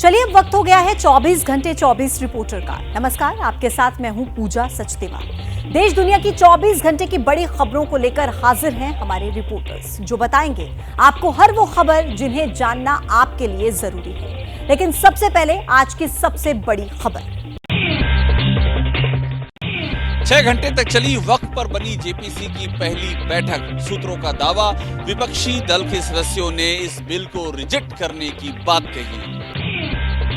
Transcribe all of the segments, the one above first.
चलिए अब वक्त हो गया है 24 घंटे 24 रिपोर्टर का। नमस्कार, आपके साथ मैं हूं पूजा सचदेवा। देश दुनिया की 24 घंटे की बड़ी खबरों को लेकर हाजिर हैं हमारे रिपोर्टर्स, जो बताएंगे आपको हर वो खबर जिन्हें जानना आपके लिए जरूरी है। लेकिन सबसे पहले आज की सबसे बड़ी खबर। 6 घंटे तक चली वक्त पर बनी जेपीसी की पहली बैठक। सूत्रों का दावा, विपक्षी दल के सदस्यों ने इस बिल को रिजेक्ट करने की बात कही।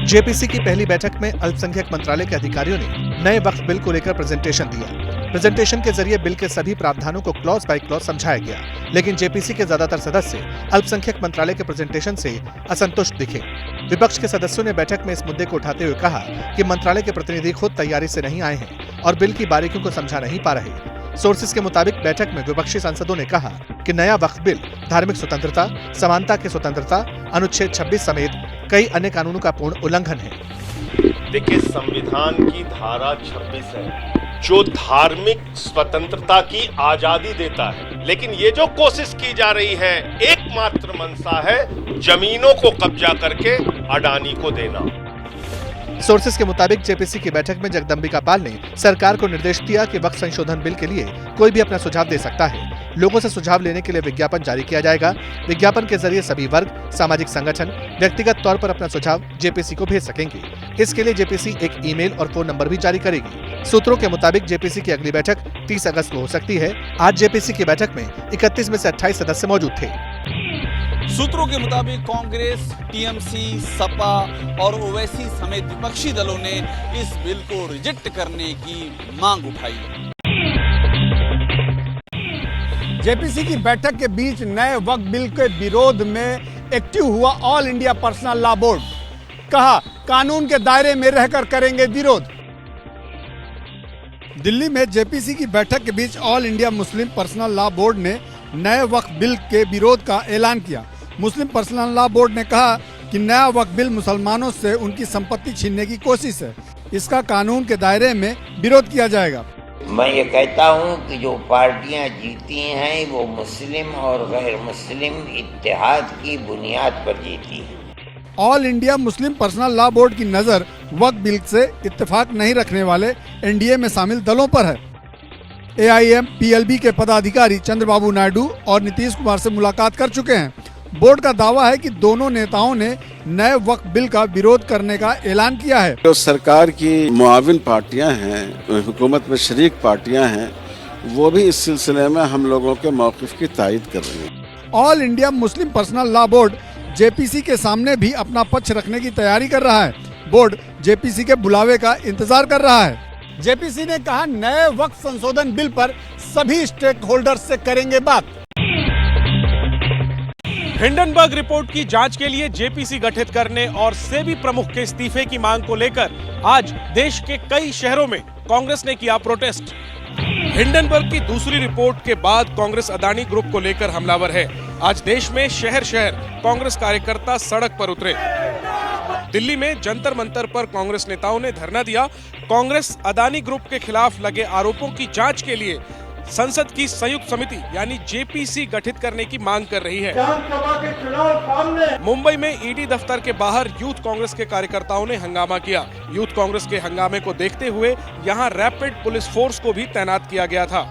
जेपीसी की पहली बैठक में अल्पसंख्यक मंत्रालय के अधिकारियों ने नए वक्फ बिल को लेकर प्रेजेंटेशन दिया। प्रेजेंटेशन के जरिए बिल के सभी प्रावधानों को क्लॉज बाय क्लॉज समझाया गया, लेकिन जेपीसी के ज्यादातर सदस्य अल्पसंख्यक मंत्रालय के प्रेजेंटेशन से असंतुष्ट दिखे। विपक्ष के सदस्यों ने बैठक में इस मुद्दे को उठाते हुए कहा कि मंत्रालय के प्रतिनिधि खुद तैयारी से नहीं आए हैं और बिल की बारीकियों को समझा नहीं पा रहे। सोर्सेस के मुताबिक बैठक में विपक्षी सांसदों ने कहा कि नया वक्फ बिल धार्मिक स्वतंत्रता, समानता की स्वतंत्रता, अनुच्छेद 26 समेत कई अन्य कानूनों का पूर्ण उल्लंघन है। देखिए, संविधान की धारा 26 है जो धार्मिक स्वतंत्रता की आजादी देता है, लेकिन ये जो कोशिश की जा रही है एकमात्र मंशा है जमीनों को कब्जा करके अडानी को देना। सोर्सेस के मुताबिक जेपीसी की बैठक में जगदम्बिका पाल ने सरकार को निर्देश दिया कि वक्फ संशोधन बिल के लिए कोई भी अपना सुझाव दे सकता है। लोगों से सुझाव लेने के लिए विज्ञापन जारी किया जाएगा। विज्ञापन के जरिए सभी वर्ग, सामाजिक संगठन व्यक्तिगत तौर पर अपना सुझाव जेपीसी को भेज सकेंगे। इसके लिए जेपीसी एक ईमेल और फोन नंबर भी जारी करेगी। सूत्रों के मुताबिक जेपीसी की अगली बैठक 30 अगस्त को हो सकती है। आज जेपीसी की बैठक में 31 में से 28 सदस्य मौजूद थे। सूत्रों के मुताबिक कांग्रेस, टीएमसी, सपा और ओवैसी समेत विपक्षी दलों ने इस बिल को रिजेक्ट करने की मांग उठाई। जेपीसी की बैठक के बीच नए वक्फ बिल के विरोध में एक्टिव हुआ all India personal Law board. कहा, कानून के दायरे में रहकर करेंगे विरोध। दिल्ली में जेपीसी की बैठक के बीच All India Muslim Personal Law Board ने नए वक्फ बिल के विरोध का ऐलान किया। मुस्लिम पर्सनल लॉ बोर्ड ने कहा कि नया वक्फ बिल मुसलमानों से उनकी संपत्ति छीनने की कोशिश है। इसका कानून के दायरे में विरोध किया जाएगा। मैं ये कहता हूँ कि जो पार्टियां जीती हैं वो मुस्लिम और गैर मुस्लिम इत्तेहाद की बुनियाद पर जीती हैं। All India Muslim Personal Law board की नज़र वक्फ बिल से इत्तेफाक नहीं रखने वाले एनडीए में शामिल दलों पर है। एआईएम पीएलबी के पदाधिकारी चंद्रबाबू नायडू और नीतीश कुमार से मुलाकात कर चुके हैं। बोर्ड का दावा है कि दोनों नेताओं ने नए वक्फ बिल का विरोध करने का ऐलान किया है। जो सरकार की मुआविन पार्टियां हैं, हुकूमत में शरीक पार्टियां हैं, वो भी इस सिलसिले में हम लोगों के मौक़िफ़ की तायीद कर रही हैं। All India Muslim Personal Law board JPC के सामने भी अपना पक्ष रखने की तैयारी कर रहा है। बोर्ड जेपीसी के बुलावे का इंतजार कर रहा है। जेपीसी ने कहा, नए वक्फ संशोधन बिल पर सभी स्टेक होल्डर्स से करेंगे बात। हिंडनबर्ग रिपोर्ट की जांच के लिए जेपीसी गठित करने और सेबी प्रमुख के इस्तीफे की मांग को लेकर आज देश के कई शहरों में कांग्रेस ने किया प्रोटेस्ट। हिंडनबर्ग की दूसरी रिपोर्ट के बाद कांग्रेस अदानी ग्रुप को लेकर हमलावर है। आज देश में शहर शहर कांग्रेस कार्यकर्ता सड़क पर उतरे। दिल्ली में जंतर मंतर पर कांग्रेस नेताओं ने धरना दिया। कांग्रेस अदानी ग्रुप के खिलाफ लगे आरोपों की जांच के लिए संसद की संयुक्त समिति यानी जेपीसी गठित करने की मांग कर रही है। मुंबई में ईडी दफ्तर के बाहर यूथ कांग्रेस के कार्यकर्ताओं ने हंगामा किया। यूथ कांग्रेस के हंगामे को देखते हुए यहां रैपिड पुलिस फोर्स को भी तैनात किया गया था।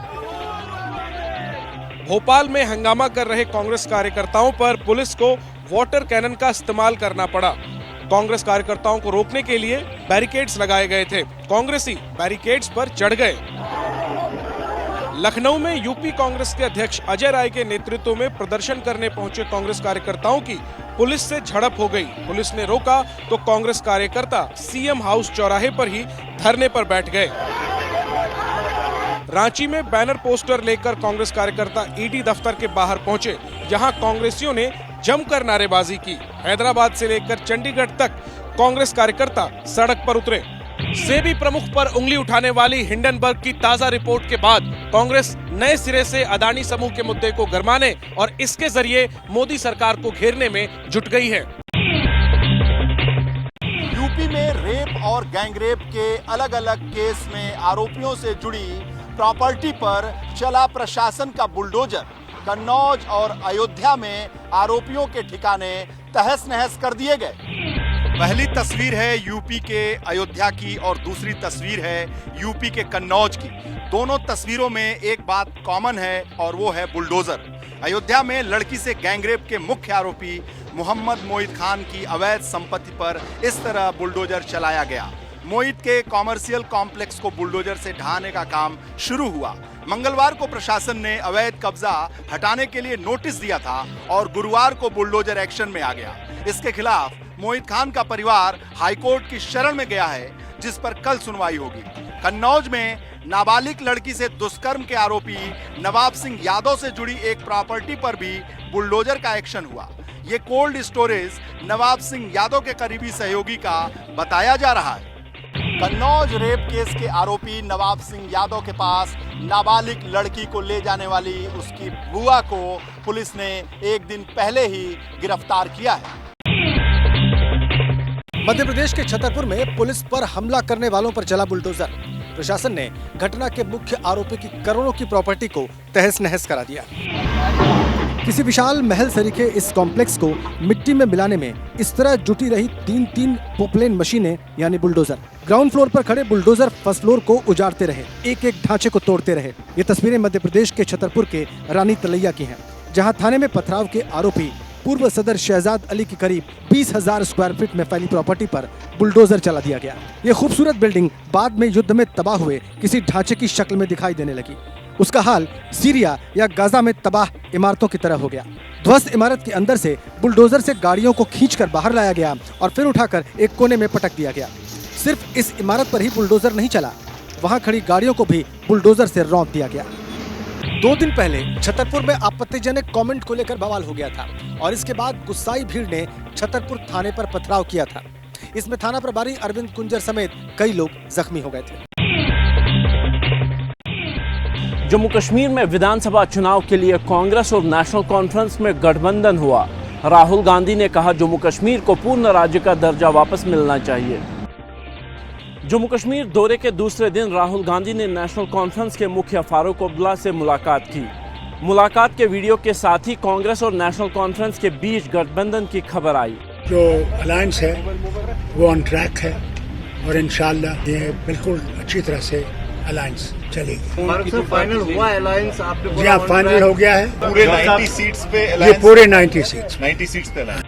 भोपाल में हंगामा कर रहे कांग्रेस कार्यकर्ताओं पर पुलिस को वाटर कैनन का इस्तेमाल करना पड़ा। कांग्रेस कार्यकर्ताओं को रोकने के लिए बैरिकेड्स लगाए गए थे। कांग्रेसी बैरिकेड्स पर चढ़ गए। लखनऊ में यूपी कांग्रेस के अध्यक्ष अजय राय के नेतृत्व में प्रदर्शन करने पहुंचे कांग्रेस कार्यकर्ताओं की पुलिस से झड़प हो गई। पुलिस ने रोका तो कांग्रेस कार्यकर्ता सीएम हाउस चौराहे पर ही धरने पर बैठ गए। रांची में बैनर पोस्टर लेकर कांग्रेस कार्यकर्ता ईडी दफ्तर के बाहर पहुंचे। यहां कांग्रेसियों ने जमकर नारेबाजी की। हैदराबाद से लेकर चंडीगढ़ तक कांग्रेस कार्यकर्ता सड़क पर उतरे। सेबी प्रमुख पर उंगली उठाने वाली हिंडनबर्ग की ताजा रिपोर्ट के बाद कांग्रेस नए सिरे से अदानी समूह के मुद्दे को गरमाने और इसके जरिए मोदी सरकार को घेरने में जुट गई है। यूपी में रेप और गैंगरेप के अलग अलग केस में आरोपियों से जुड़ी प्रॉपर्टी पर चला प्रशासन का बुलडोजर। कन्नौज और अयोध्या में आरोपियों के ठिकाने तहस नहस कर दिए गए। पहली तस्वीर है यूपी के अयोध्या की और दूसरी तस्वीर है यूपी के कन्नौज की। दोनों तस्वीरों में एक बात कॉमन है और वो है बुलडोजर। अयोध्या में लड़की से गैंगरेप के मुख्य आरोपी मोहम्मद मोहित खान की अवैध संपत्ति पर इस तरह बुलडोजर चलाया गया। मोहित के कॉमर्शियल कॉम्प्लेक्स को बुलडोजर से ढहाने का काम शुरू हुआ। मंगलवार को प्रशासन ने अवैध कब्जा हटाने के लिए नोटिस दिया था और गुरुवार को बुलडोजर एक्शन में आ गया। इसके खिलाफ मोहित खान का परिवार हाईकोर्ट की शरण में गया है, जिस पर कल सुनवाई होगी। कन्नौज में नाबालिग लड़की से दुष्कर्म के आरोपी नवाब सिंह यादव से जुड़ी एक प्रॉपर्टी पर भी बुलडोजर का एक्शन हुआ। ये कोल्ड स्टोरेज नवाब सिंह यादव के करीबी सहयोगी का बताया जा रहा है। कन्नौज रेप केस के आरोपी नवाब सिंह यादव के पास नाबालिग लड़की को ले जाने वाली उसकी बुआ को पुलिस ने एक दिन पहले ही गिरफ्तार किया है। मध्य प्रदेश के छतरपुर में पुलिस पर हमला करने वालों पर चला बुलडोजर। प्रशासन ने घटना के मुख्य आरोपी की करोड़ों की प्रॉपर्टी को तहस नहस करा दिया। किसी विशाल महल सरीखे इस कॉम्प्लेक्स को मिट्टी में मिलाने में इस तरह जुटी रही तीन पोपलेन मशीनें यानी बुलडोजर। ग्राउंड फ्लोर पर खड़े बुलडोजर फर्स्ट फ्लोर को उजाड़ते रहे, एक एक ढांचे को तोड़ते रहे। ये तस्वीरें मध्य प्रदेश के छतरपुर के रानी तलैया की हैं, जहां थाने में पथराव के आरोपी पूर्व सदर शहजाद अली की करीब 20,000 स्क्वायर फीट में फैली प्रॉपर्टी पर बुलडोजर चला दिया गया। ये खूबसूरत बिल्डिंग बाद में युद्ध में तबाह हुए किसी ढांचे की शक्ल में दिखाई देने लगी। उसका हाल सीरिया या गाजा में तबाह इमारतों की तरह हो गया। ध्वस्त इमारत के अंदर से बुलडोजर से गाड़ियों को खींचकर बाहर लाया गया और फिर उठाकर एक कोने में पटक दिया गया। सिर्फ इस इमारत पर ही बुलडोजर नहीं चला, वहां खड़ी गाड़ियों को भी बुलडोजर से रौंद दिया गया। 2 दिन पहले छतरपुर में आपत्तिजनक कमेंट को लेकर बवाल हो गया था और इसके बाद गुस्साई भीड़ ने छतरपुर थाने पर पथराव किया था। इसमें थाना प्रभारी अरविंद कुंजर समेत कई लोग जख्मी हो गए थे। जम्मू कश्मीर में विधानसभा चुनाव के लिए कांग्रेस और नेशनल कॉन्फ्रेंस में गठबंधन हुआ। राहुल गांधी ने कहा जम्मू कश्मीर को पूर्ण राज्य का दर्जा वापस मिलना चाहिए। जम्मू कश्मीर दौरे के दूसरे दिन राहुल गांधी ने नेशनल कॉन्फ्रेंस के मुखिया फारूक अब्दुल्ला से मुलाकात की। मुलाकात के वीडियो के साथ ही कांग्रेस और नेशनल कॉन्फ्रेंस के बीच गठबंधन की खबर आई। जो अलायंस है वो ऑन ट्रैक है और इंशाल्लाह ये बिल्कुल अच्छी तरह से अलायंस चलेगी। फाइनल हुआ अलायंस आपने? जी हाँ, फाइनल हो गया है। पूरे 90 सीट्स पे ये पूरे 90 सीट्स पे अलायंस।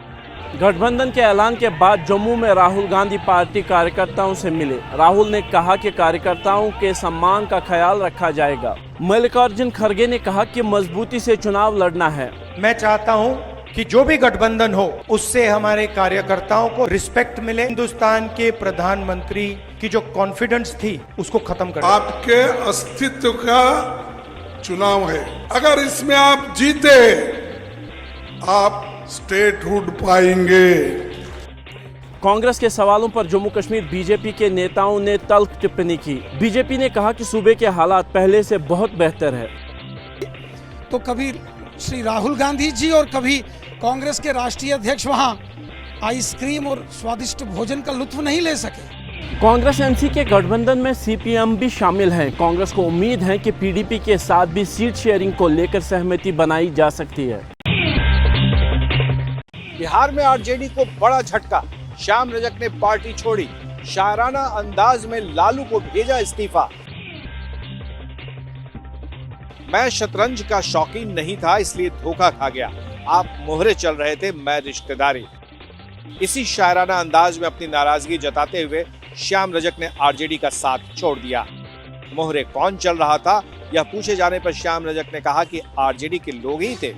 गठबंधन के ऐलान के बाद जम्मू में राहुल गांधी पार्टी कार्यकर्ताओं से मिले। राहुल ने कहा कि कार्यकर्ताओं के सम्मान का ख्याल रखा जाएगा। मल्लिकार्जुन खड़गे ने कहा कि मजबूती से चुनाव लड़ना है। मैं चाहता हूं कि जो भी गठबंधन हो उससे हमारे कार्यकर्ताओं को रिस्पेक्ट मिले। हिंदुस्तान के प्रधानमंत्री की जो कॉन्फिडेंस थी उसको खत्म कर। आपके अस्तित्व का चुनाव है। अगर इसमें आप जीते आप स्टेटहुड पाएंगे। कांग्रेस के सवालों पर जम्मू कश्मीर बीजेपी के नेताओं ने तल्ख टिप्पणी की। बीजेपी ने कहा कि सूबे के हालात पहले से बहुत बेहतर है। तो कभी श्री राहुल गांधी जी और कभी कांग्रेस के राष्ट्रीय अध्यक्ष वहां आइसक्रीम और स्वादिष्ट भोजन का लुत्फ नहीं ले सके। कांग्रेस एनसी के गठबंधन में सीपीएम भी शामिल है। कांग्रेस को उम्मीद है कि पीडीपी के साथ भी सीट शेयरिंग को लेकर सहमति बनाई जा सकती है। बिहार में आरजेडी को बड़ा झटका। श्याम रजक ने पार्टी छोड़ी। शायराना अंदाज में लालू को भेजा इस्तीफा। मैं शतरंज का शौकीन नहीं था, इसलिए धोखा खा गया। आप मोहरे चल रहे थे, मैं रिश्तेदारी। इसी शायराना अंदाज में अपनी नाराजगी जताते हुए श्याम रजक ने आरजेडी का साथ छोड़ दिया। मोहरे कौन चल रहा था, यह पूछे जाने पर श्याम रजक ने कहा कि आरजेडी के लोग ही थे।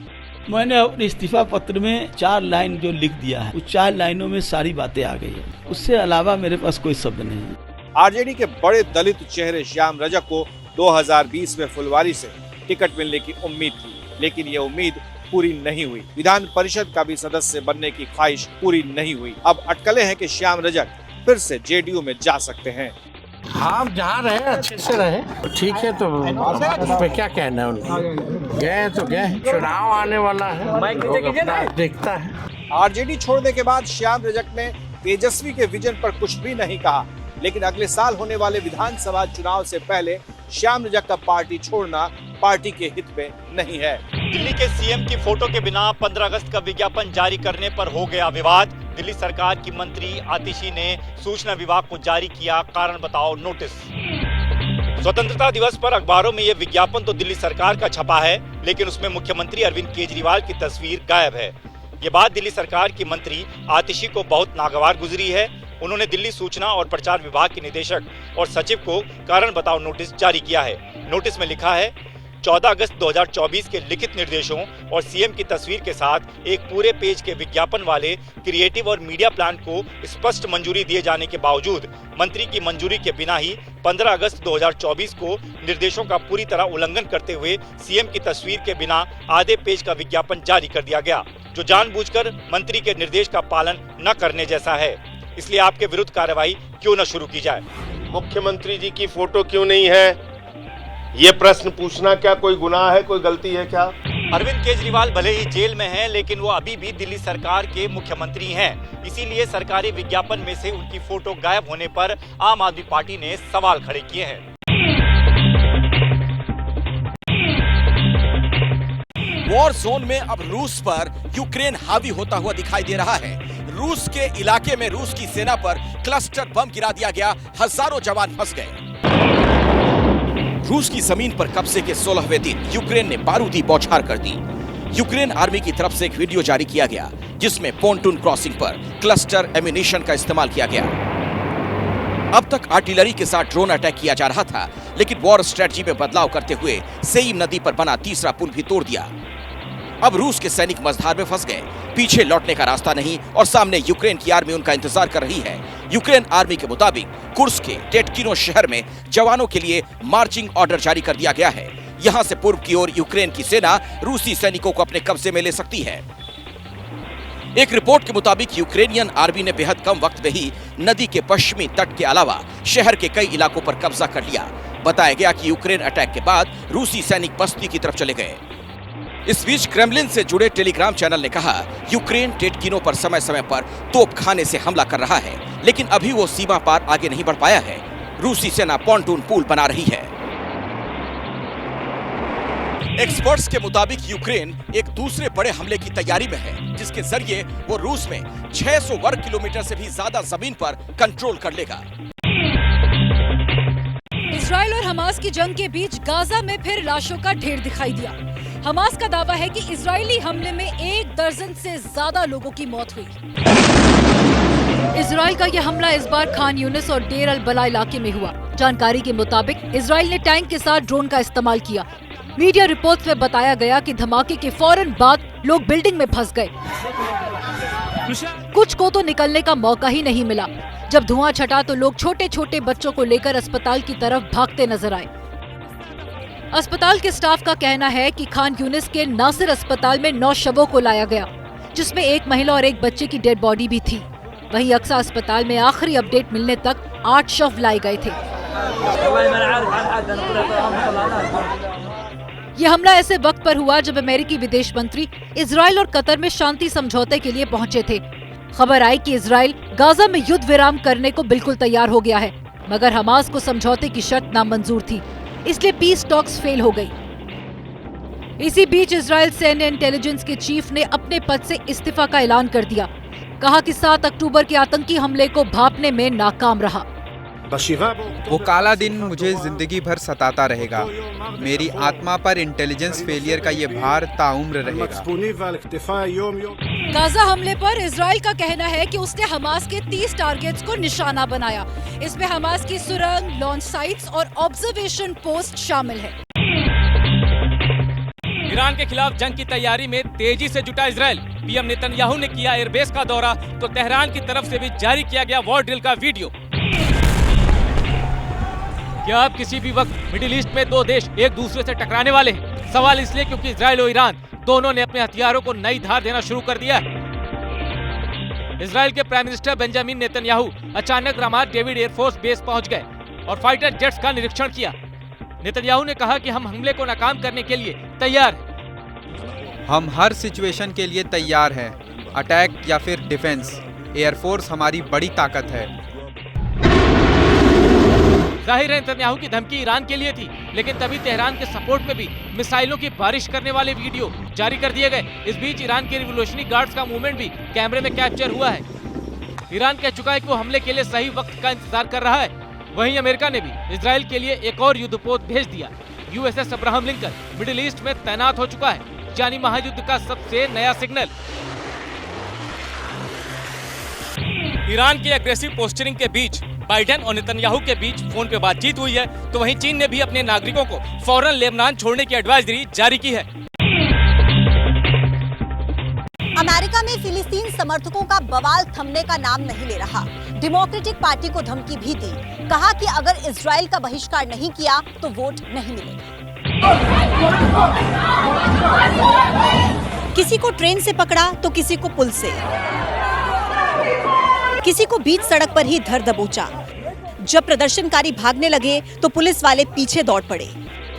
मैंने अपने इस्तीफा पत्र में 4 लाइन जो लिख दिया है, उस 4 लाइनों में सारी बातें आ गई है। उससे अलावा मेरे पास कोई शब्द नहीं है। आरजेडी के बड़े दलित चेहरे श्याम रजक को 2020 में फुलवारी से टिकट मिलने की उम्मीद थी, लेकिन ये उम्मीद पूरी नहीं हुई। विधान परिषद का भी सदस्य बनने की ख्वाहिश पूरी नहीं हुई। अब अटकलें हैं कि श्याम रजक फिर से जेडीयू में जा सकते हैं। आप जहाँ रहे अच्छे से रहे, ठीक है, तो उस पे क्या कहना है उनको। गए तो गए, चुनाव आने वाला है, देखता है। आरजेडी छोड़ने के बाद श्याम रजक ने तेजस्वी के विजन पर कुछ भी नहीं कहा, लेकिन अगले साल होने वाले विधानसभा चुनाव से पहले श्याम रजक का पार्टी छोड़ना पार्टी के हित में नहीं है। दिल्ली के सीएम की फोटो के बिना 15 अगस्त का विज्ञापन जारी करने पर हो गया विवाद। दिल्ली सरकार की मंत्री आतिशी ने सूचना विभाग को जारी किया कारण बताओ नोटिस। स्वतंत्रता दिवस पर अखबारों में यह विज्ञापन तो दिल्ली सरकार का छपा है, लेकिन उसमें मुख्यमंत्री अरविंद केजरीवाल की तस्वीर गायब है। ये बात दिल्ली सरकार की मंत्री आतिशी को बहुत नागवार गुजरी है। उन्होंने दिल्ली सूचना और प्रचार विभाग के निदेशक और सचिव को कारण बताओ नोटिस जारी किया है। नोटिस में लिखा है 14 अगस्त 2024 के लिखित निर्देशों और सीएम की तस्वीर के साथ एक पूरे पेज के विज्ञापन वाले क्रिएटिव और मीडिया प्लान को स्पष्ट मंजूरी दिए जाने के बावजूद मंत्री की मंजूरी के बिना ही 15 अगस्त 2024 को निर्देशों का पूरी तरह उल्लंघन करते हुए सीएम की तस्वीर के बिना आधे पेज का विज्ञापन जारी कर दिया गया, जो जानबूझकर मंत्री के निर्देश का पालन न करने जैसा है। इसलिए आपके विरुद्ध कार्रवाई क्यों न शुरू की जाए। मुख्यमंत्री जी की फोटो क्यों नहीं है, ये प्रश्न पूछना क्या कोई गुनाह है, कोई गलती है क्या? अरविंद केजरीवाल भले ही जेल में हैं, लेकिन वो अभी भी दिल्ली सरकार के मुख्यमंत्री हैं। इसीलिए सरकारी विज्ञापन में से उनकी फोटो गायब होने पर आम आदमी पार्टी ने सवाल खड़े किए हैं। वॉर जोन में अब रूस पर यूक्रेन हावी होता हुआ दिखाई दे रहा है। रूस के इलाके में रूस की सेना पर क्लस्टर बम गिरा दिया गया, हजारों जवान फंस गए। रूस की जमीन पर कब्जे के 16वें दिन यूक्रेन ने बारूदी बौछार कर दी। यूक्रेन आर्मी की तरफ से एक वीडियो जारी किया गया जिसमें पोंटून क्रॉसिंग पर क्लस्टर एम्यूनिशन का इस्तेमाल किया गया। अब तक आर्टिलरी के साथ ड्रोन अटैक किया जा रहा था, लेकिन वॉर स्ट्रेटजी में बदलाव करते हुए सेइम नदी पर बना तीसरा पुल भी तोड़ दिया। अब रूस के सैनिक मझधार में फंस गए, पीछे लौटने का रास्ता नहीं और सामने यूक्रेन की आर्मी उनका इंतजार कर रही है। यूक्रेन आर्मी के मुताबिक कुर्स्क के टेटकिनो शहर में जवानों के लिए मार्चिंग ऑर्डर जारी कर दिया गया है। यहां से पूर्व की ओर यूक्रेन की सेना रूसी सैनिकों को अपने कब्जे में ले सकती है। एक रिपोर्ट के मुताबिक यूक्रेनियन आर्मी ने बेहद कम वक्त में ही नदी के पश्चिमी तट के अलावा शहर के कई इलाकों पर कब्जा कर लिया। बताया गया कि यूक्रेन अटैक के बाद रूसी सैनिक बस्ती की तरफ चले गए। इस बीच क्रेमलिन से जुड़े टेलीग्राम चैनल ने कहा यूक्रेन टेटकिनो पर समय समय पर तोपखाने से हमला कर रहा है, लेकिन अभी वो सीमा पार आगे नहीं बढ़ पाया है। रूसी सेना पॉन्टून पुल बना रही है। एक्सपर्ट्स के मुताबिक यूक्रेन एक दूसरे बड़े हमले की तैयारी में है, जिसके जरिए वो रूस में 600 वर्ग किलोमीटर से भी ज्यादा जमीन पर कंट्रोल कर लेगा। इजराइल और हमास की जंग के बीच गाजा में फिर लाशों का ढेर दिखाई दिया। हमास का दावा है कि इजरायली हमले में 1 दर्जन से ज्यादा लोगों की मौत हुई। इजराइल का यह हमला इस बार खान यूनिस और डेर अल बला इलाके में हुआ। जानकारी के मुताबिक इजराइल ने टैंक के साथ ड्रोन का इस्तेमाल किया। मीडिया रिपोर्ट्स में बताया गया कि धमाके के फौरन बाद लोग बिल्डिंग में फंस गए। कुछ को तो निकलने का मौका ही नहीं मिला। जब धुआं छटा तो लोग छोटे छोटे बच्चों को लेकर अस्पताल की तरफ भागते नजर आए। अस्पताल के स्टाफ का कहना है कि खान यूनिस के नासिर अस्पताल में 9 शवों को लाया गया, जिसमें एक महिला और एक बच्चे की डेड बॉडी भी थी। वहीं अक्सा अस्पताल में आखिरी अपडेट मिलने तक 8 शव लाए गए थे। यह हमला ऐसे वक्त पर हुआ जब अमेरिकी विदेश मंत्री इजराइल और कतर में शांति समझौते के लिए पहुंचे थे। खबर आई कि इजराइल गाजा में युद्ध विराम करने को बिल्कुल तैयार हो गया है, मगर हमास को समझौते की शर्त नामंजूर थी, इसलिए पीस टॉक्स फेल हो गई। इसी बीच इजराइल सैन्य इंटेलिजेंस के चीफ ने अपने पद से इस्तीफा का ऐलान कर दिया। कहा कि 7 अक्टूबर के आतंकी हमले को भांपने में नाकाम रहा। वो काला दिन मुझे जिंदगी भर सताता रहेगा। मेरी आत्मा पर इंटेलिजेंस फेलियर का ये भार ताउम्र रहेगा। गाजा हमले पर इजराइल का कहना है कि उसने हमास के 30 टारगेट्स को निशाना बनाया। इसमें हमास की सुरंग, लॉन्च साइट्स और ऑब्जर्वेशन पोस्ट शामिल है। ईरान के खिलाफ जंग की तैयारी में तेजी से जुटा इजराइल। पीएम नेतन्याहू ने किया एयरबेस का दौरा, तो तेहरान की तरफ से भी जारी किया गया वॉर ड्रिल का वीडियो। क्या अब किसी भी वक्त मिडिल ईस्ट में 2 देश एक दूसरे से टकराने वाले हैं? सवाल इसलिए क्योंकि इजराइल और ईरान दोनों ने अपने हथियारों को नई धार देना शुरू कर दिया है। इजराइल के प्राइम मिनिस्टर बेंजामिन नेतन्याहू अचानक रामात डेविड एयरफोर्स बेस पहुंच गए और फाइटर जेट्स का निरीक्षण किया। नेतन्याहू ने कहा कि हम हमले को नाकाम करने के लिए तैयार हैं। हम हर सिचुएशन के लिए तैयार हैं, अटैक या फिर डिफेंस। एयरफोर्स हमारी बड़ी ताकत है। जाहिर है नेतन्याहू की धमकी ईरान के लिए थी, लेकिन तभी तेहरान के सपोर्ट में भी मिसाइलों की बारिश करने वाले वीडियो जारी कर दिए गए। इस बीच ईरान के रिवोल्यूशनरी गार्ड्स का मूवमेंट भी कैमरे में कैप्चर हुआ है। ईरान कह चुका है कि वो हमले के लिए सही वक्त का इंतजार कर रहा है। वहीं अमेरिका ने भी इजराइल के लिए एक और युद्धपोत भेज दिया। USS Abraham Lincoln middle east में तैनात हो चुका है, यानी महायुद्ध का सबसे नया सिग्नल। ईरान की एग्रेसिव पोस्चरिंग के बीच बाइडेन और नेतन्याहू के बीच फोन पे बातचीत हुई है, तो वहीं चीन ने भी अपने नागरिकों को फौरन लेबनान छोड़ने की एडवाइजरी जारी की है। अमेरिका में फिलिस्तीन समर्थकों का बवाल थमने का नाम नहीं ले रहा। डेमोक्रेटिक पार्टी को धमकी भी दी, कहा कि अगर इजराइल का बहिष्कार नहीं किया तो वोट नहीं मिलेगा। किसी को ट्रेन से पकड़ा तो किसी को पुल से, किसी को बीच सड़क पर ही धर दबोचा। जब प्रदर्शनकारी भागने लगे तो पुलिस वाले पीछे दौड़ पड़े।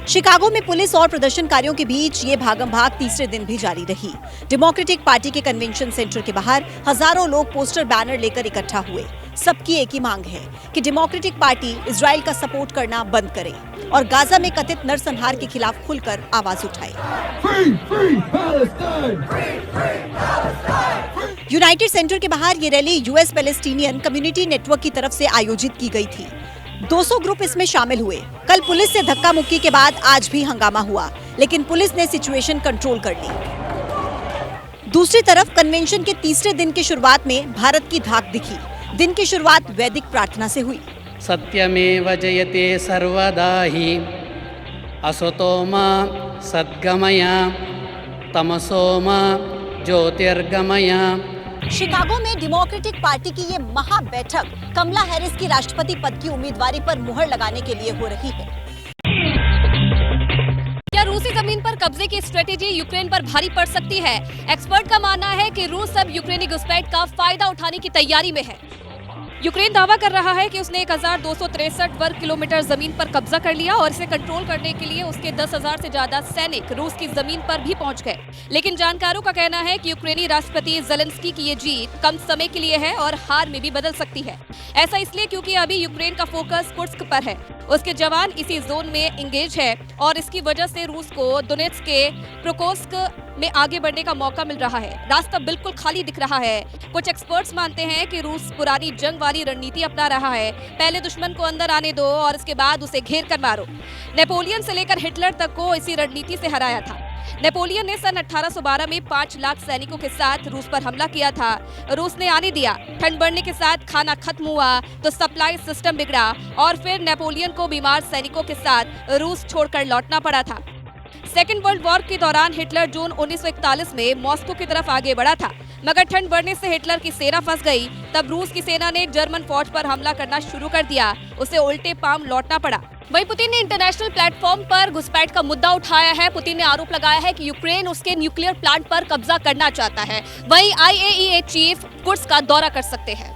शिकागो में पुलिस और प्रदर्शनकारियों के बीच ये भागम भाग तीसरे दिन भी जारी रही। डेमोक्रेटिक पार्टी के कन्वेंशन सेंटर के बाहर हजारों लोग पोस्टर बैनर लेकर इकट्ठा हुए। सबकी एक ही मांग है कि डेमोक्रेटिक पार्टी इजराइल का सपोर्ट करना बंद करे और गाजा में कथित नरसंहार के खिलाफ खुलकर आवाज उठाए। यूनाइटेड सेंटर के बाहर ये rally US Palestinian community network की तरफ से आयोजित की गई थी। 200 ग्रुप इसमें शामिल हुए। कल पुलिस से धक्का मुक्की के बाद आज भी हंगामा हुआ, लेकिन पुलिस ने सिचुएशन कंट्रोल कर ली। दूसरी तरफ कन्वेंशन के तीसरे दिन की शुरुआत में भारत की धाक दिखी। दिन की शुरुआत वैदिक प्रार्थना से हुई। सत्यमेव जयते सर्वदा हि असतो मा सद्गमय तमसो मा ज्योतिर्गमय। शिकागो में डेमोक्रेटिक पार्टी की ये महा बैठक कमला हैरिस की राष्ट्रपति पद की उम्मीदवारी पर मुहर लगाने के लिए हो रही है। क्या रूसी जमीन पर कब्जे की स्ट्रेटेजी यूक्रेन पर भारी पड़ सकती है? एक्सपर्ट का मानना है कि रूस अब यूक्रेनी घुसपैठ का फायदा उठाने की तैयारी में है। यूक्रेन दावा कर रहा है कि उसने 1263 वर्ग किलोमीटर जमीन पर कब्जा कर लिया और इसे कंट्रोल करने के लिए उसके 10,000 से ज्यादा सैनिक रूस की जमीन पर भी पहुंच गए। लेकिन जानकारों का कहना है कि यूक्रेनी राष्ट्रपति ज़ेलेंस्की की ये जीत कम समय के लिए है और हार में भी बदल सकती है। ऐसा इसलिए क्योंकि अभी यूक्रेन का फोकस कुर्स्क पर है। उसके जवान इसी जोन में इंगेज है और इसकी वजह से रूस को दोनेत्स्क के प्रोकोस्क में आगे बढ़ने का मौका मिल रहा है। रास्ता बिल्कुल खाली दिख रहा है। कुछ एक्सपर्ट्स मानते हैं कि रूस पुरानी जंग वाली रणनीति अपना रहा है। पहले दुश्मन को अंदर आने दो और इसके बाद उसे घेर कर मारो। नेपोलियन से लेकर हिटलर तक को इसी रणनीति से हराया था। नेपोलियन ने सन 1812 में 5 लाख सैनिकों के साथ रूस पर हमला किया था। रूस ने आने दिया। ठंड बढ़ने के साथ खाना खत्म हुआ तो सप्लाई सिस्टम बिगड़ा और फिर नेपोलियन को बीमार सैनिकों के साथ रूस छोड़कर लौटना पड़ा था। सेकेंड वर्ल्ड वॉर के दौरान हिटलर जून 1941 में मॉस्को की तरफ आगे बढ़ा था, मगर ठंड बढ़ने से हिटलर की सेना फंस गई। तब रूस की सेना ने जर्मन फौज पर हमला करना शुरू कर दिया। उसे उल्टे पांव लौटना पड़ा। वहीं पुतिन ने इंटरनेशनल प्लेटफॉर्म पर घुसपैठ का मुद्दा उठाया है। पुतिन ने आरोप लगाया है कि यूक्रेन उसके न्यूक्लियर प्लांट पर कब्जा करना चाहता है। वहीं IAEA चीफ कुर्स्क का दौरा कर सकते हैं।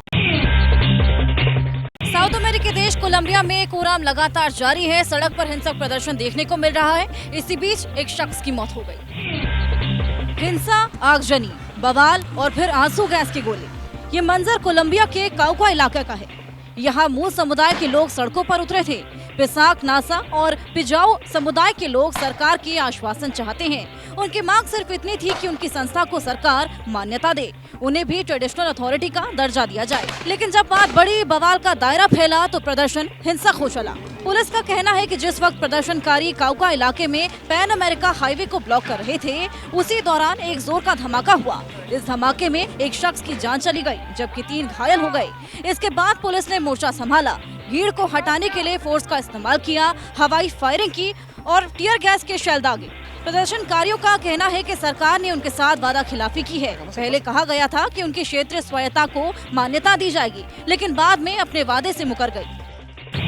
साउथ अमेरिकी देश कोलंबिया में कोराम लगातार जारी है। सड़क पर हिंसक प्रदर्शन देखने को मिल रहा है। इसी बीच एक शख्स की मौत हो गई। हिंसा, आगजनी, बवाल और फिर आंसू गैस की गोली। ये मंजर कोलंबिया के काउका इलाके का है। यहाँ मूल समुदाय के लोग सड़कों पर उतरे थे। पिसाक, नासा और पिजाओ समुदाय के लोग सरकार के आश्वासन चाहते हैं। उनकी मांग सिर्फ इतनी थी कि उनकी संस्था को सरकार मान्यता दे, उन्हें भी ट्रेडिशनल अथॉरिटी का दर्जा दिया जाए। लेकिन जब बात बड़ी, बवाल का दायरा फैला तो प्रदर्शन हिंसक हो चला। पुलिस का कहना है कि जिस वक्त प्रदर्शनकारी काउका इलाके में पैन अमेरिका हाईवे को ब्लॉक कर रहे थे, उसी दौरान एक जोर का धमाका हुआ। इस धमाके में एक शख्स की जान चली गई, जबकि 3 घायल हो गए। इसके बाद पुलिस ने मोर्चा संभाला, भीड़ को हटाने के लिए फोर्स का इस्तेमाल किया, हवाई फायरिंग की और टीयर गैस के शेल दागे। प्रदर्शनकारियों का कहना है कि सरकार ने उनके साथ वादा खिलाफी की है। पहले कहा गया था कि उनकी क्षेत्रीय स्वायत्ता को मान्यता दी जाएगी, लेकिन बाद में अपने वादे से मुकर गई।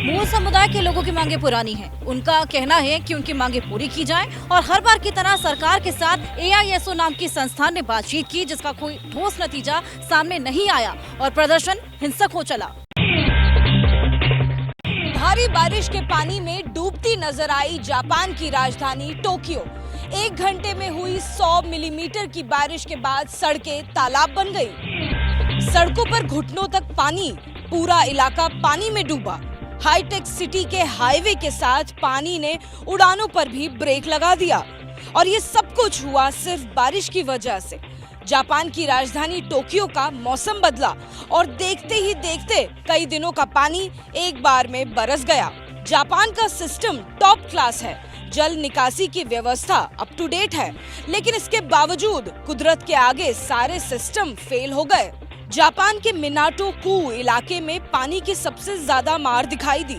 मूल समुदाय के लोगों की मांगे पुरानी हैं। उनका कहना है कि उनकी मांगे पूरी की जाए और हर बार की तरह सरकार के साथ AISO नाम की संस्थान ने बातचीत की, जिसका कोई ठोस नतीजा सामने नहीं आया और प्रदर्शन हिंसक हो चला। भारी बारिश के पानी में डूबती नजर आई जापान की राजधानी टोक्यो। 1 घंटे में हुई 100 मिलीमीटर की बारिश के बाद सड़कें तालाब बन गई। सड़कों पर घुटनों तक पानी, पूरा इलाका पानी में डूबा। हाईटेक सिटी के हाईवे के साथ पानी ने उड़ानों पर भी ब्रेक लगा दिया और ये सब कुछ हुआ सिर्फ बारिश की वजह से। जापान की राजधानी टोक्यो का मौसम बदला और देखते ही देखते कई दिनों का पानी एक बार में बरस गया। जापान का सिस्टम टॉप क्लास है, जल निकासी की व्यवस्था अप टू डेट है, लेकिन इसके बावजूद कुदरत के आगे सारे सिस्टम फेल हो गए। जापान के मिनाटो-कू इलाके में पानी की सबसे ज्यादा मार दिखाई दी।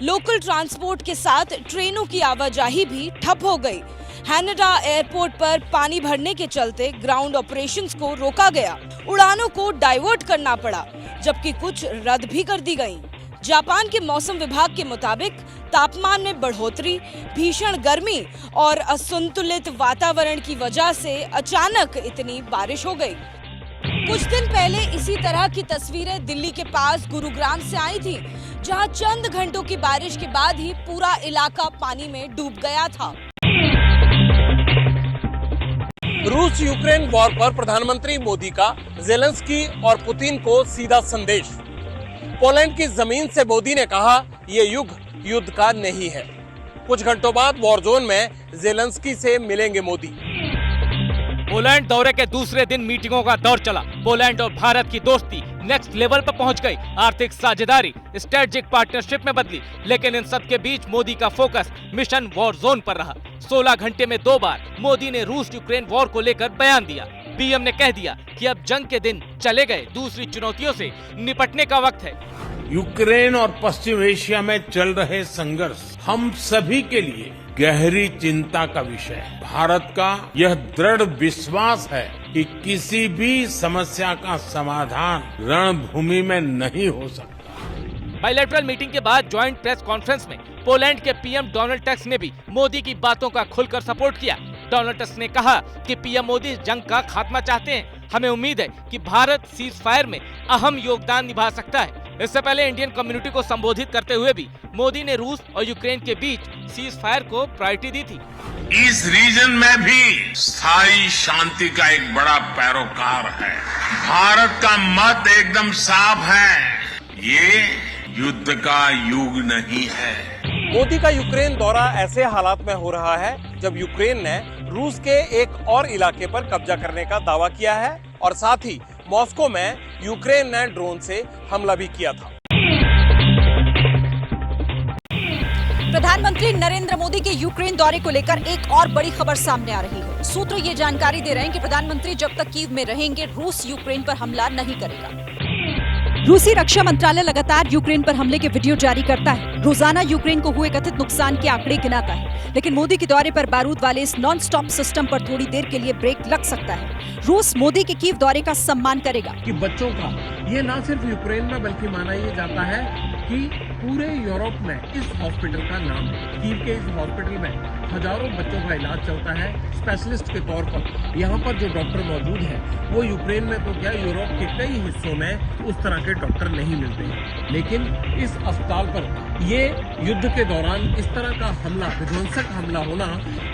लोकल ट्रांसपोर्ट के साथ ट्रेनों की आवाजाही भी ठप हो गई। हैनेडा एयरपोर्ट पर पानी भरने के चलते ग्राउंड ऑपरेशंस को रोका गया, उड़ानों को डाइवर्ट करना पड़ा, जबकि कुछ रद्द भी कर दी गईं। जापान के मौसम विभाग के मुताबिक तापमान में बढ़ोतरी, भीषण गर्मी और असंतुलित वातावरण की वजह से अचानक इतनी बारिश हो गई। कुछ दिन पहले इसी तरह की तस्वीरें दिल्ली के पास गुरुग्राम से आई थी, जहां चंद घंटों की बारिश के बाद ही पूरा इलाका पानी में डूब गया था। रूस यूक्रेन वॉर पर प्रधानमंत्री मोदी का जेलेंस्की और पुतिन को सीधा संदेश। पोलैंड की जमीन से मोदी ने कहा, ये युग युद्ध का नहीं है। कुछ घंटों बाद वॉर जोन में जेलेंस्की से मिलेंगे मोदी। पोलैंड दौरे के दूसरे दिन मीटिंगों का दौर चला। पोलैंड और भारत की दोस्ती नेक्स्ट लेवल पर पहुंच गई। आर्थिक साझेदारी स्ट्रेटेजिक पार्टनरशिप में बदली, लेकिन इन सब के बीच मोदी का फोकस मिशन वॉर जोन पर रहा। 16 घंटे में 2 बार मोदी ने रूस यूक्रेन वॉर को लेकर बयान दिया। पीएम ने कह दिया कि अब जंग के दिन चले गए, दूसरी चुनौतियों से निपटने का वक्त है। यूक्रेन और पश्चिम एशिया में चल रहे संघर्ष हम सभी के लिए गहरी चिंता का विषय है। भारत का यह दृढ़ विश्वास है कि किसी भी समस्या का समाधान रणभूमि में नहीं हो सकता। बायलैटरल मीटिंग के बाद ज्वाइंट प्रेस कॉन्फ्रेंस में पोलैंड के पीएम डोनाल्ड टस्क ने भी मोदी की बातों का खुलकर सपोर्ट किया। डोनाल्ड टस्क ने कहा कि पीएम मोदी जंग का खात्मा चाहते हैं। हमें उम्मीद है कि भारत सीज फायर में अहम योगदान निभा सकता है। इससे पहले इंडियन कम्युनिटी को संबोधित करते हुए भी मोदी ने रूस और यूक्रेन के बीच सीज फायर को प्रायोरिटी दी थी। इस रीजन में भी स्थायी शांति का एक बड़ा पैरोकार है। भारत का मत एकदम साफ है, ये युद्ध का युग नहीं है। मोदी का यूक्रेन दौरा ऐसे हालात में हो रहा है जब यूक्रेन ने रूस के एक और इलाके पर कब्जा करने का दावा किया है और साथ ही मॉस्को में यूक्रेन ने ड्रोन से हमला भी किया था। प्रधानमंत्री नरेंद्र मोदी के यूक्रेन दौरे को लेकर एक और बड़ी खबर सामने आ रही है। सूत्र ये जानकारी दे रहे हैं कि प्रधानमंत्री जब तक कीव में रहेंगे, रूस यूक्रेन पर हमला नहीं करेगा। रूसी रक्षा मंत्रालय लगातार यूक्रेन पर हमले के वीडियो जारी करता है। रोजाना यूक्रेन को हुए कथित नुकसान के आंकड़े गिनाता है, लेकिन मोदी के दौरे पर बारूद वाले इस नॉन स्टॉप सिस्टम पर थोड़ी देर के लिए ब्रेक लग सकता है। रूस मोदी के कीव दौरे का सम्मान करेगा कि बच्चों का ये न सिर्फ यूक्रेन में बल्कि माना ये जाता है कि पूरे यूरोप में इस हॉस्पिटल का नाम है। कीव के इस हॉस्पिटल में हजारों बच्चों का इलाज चलता है स्पेशलिस्ट के तौर पर। यहाँ पर जो डॉक्टर मौजूद हैं वो यूक्रेन में तो क्या यूरोप के कई हिस्सों में उस तरह के डॉक्टर नहीं मिलते हैं, लेकिन इस अस्पताल पर ये युद्ध के दौरान इस तरह का हमला, विध्वंसक हमला होना,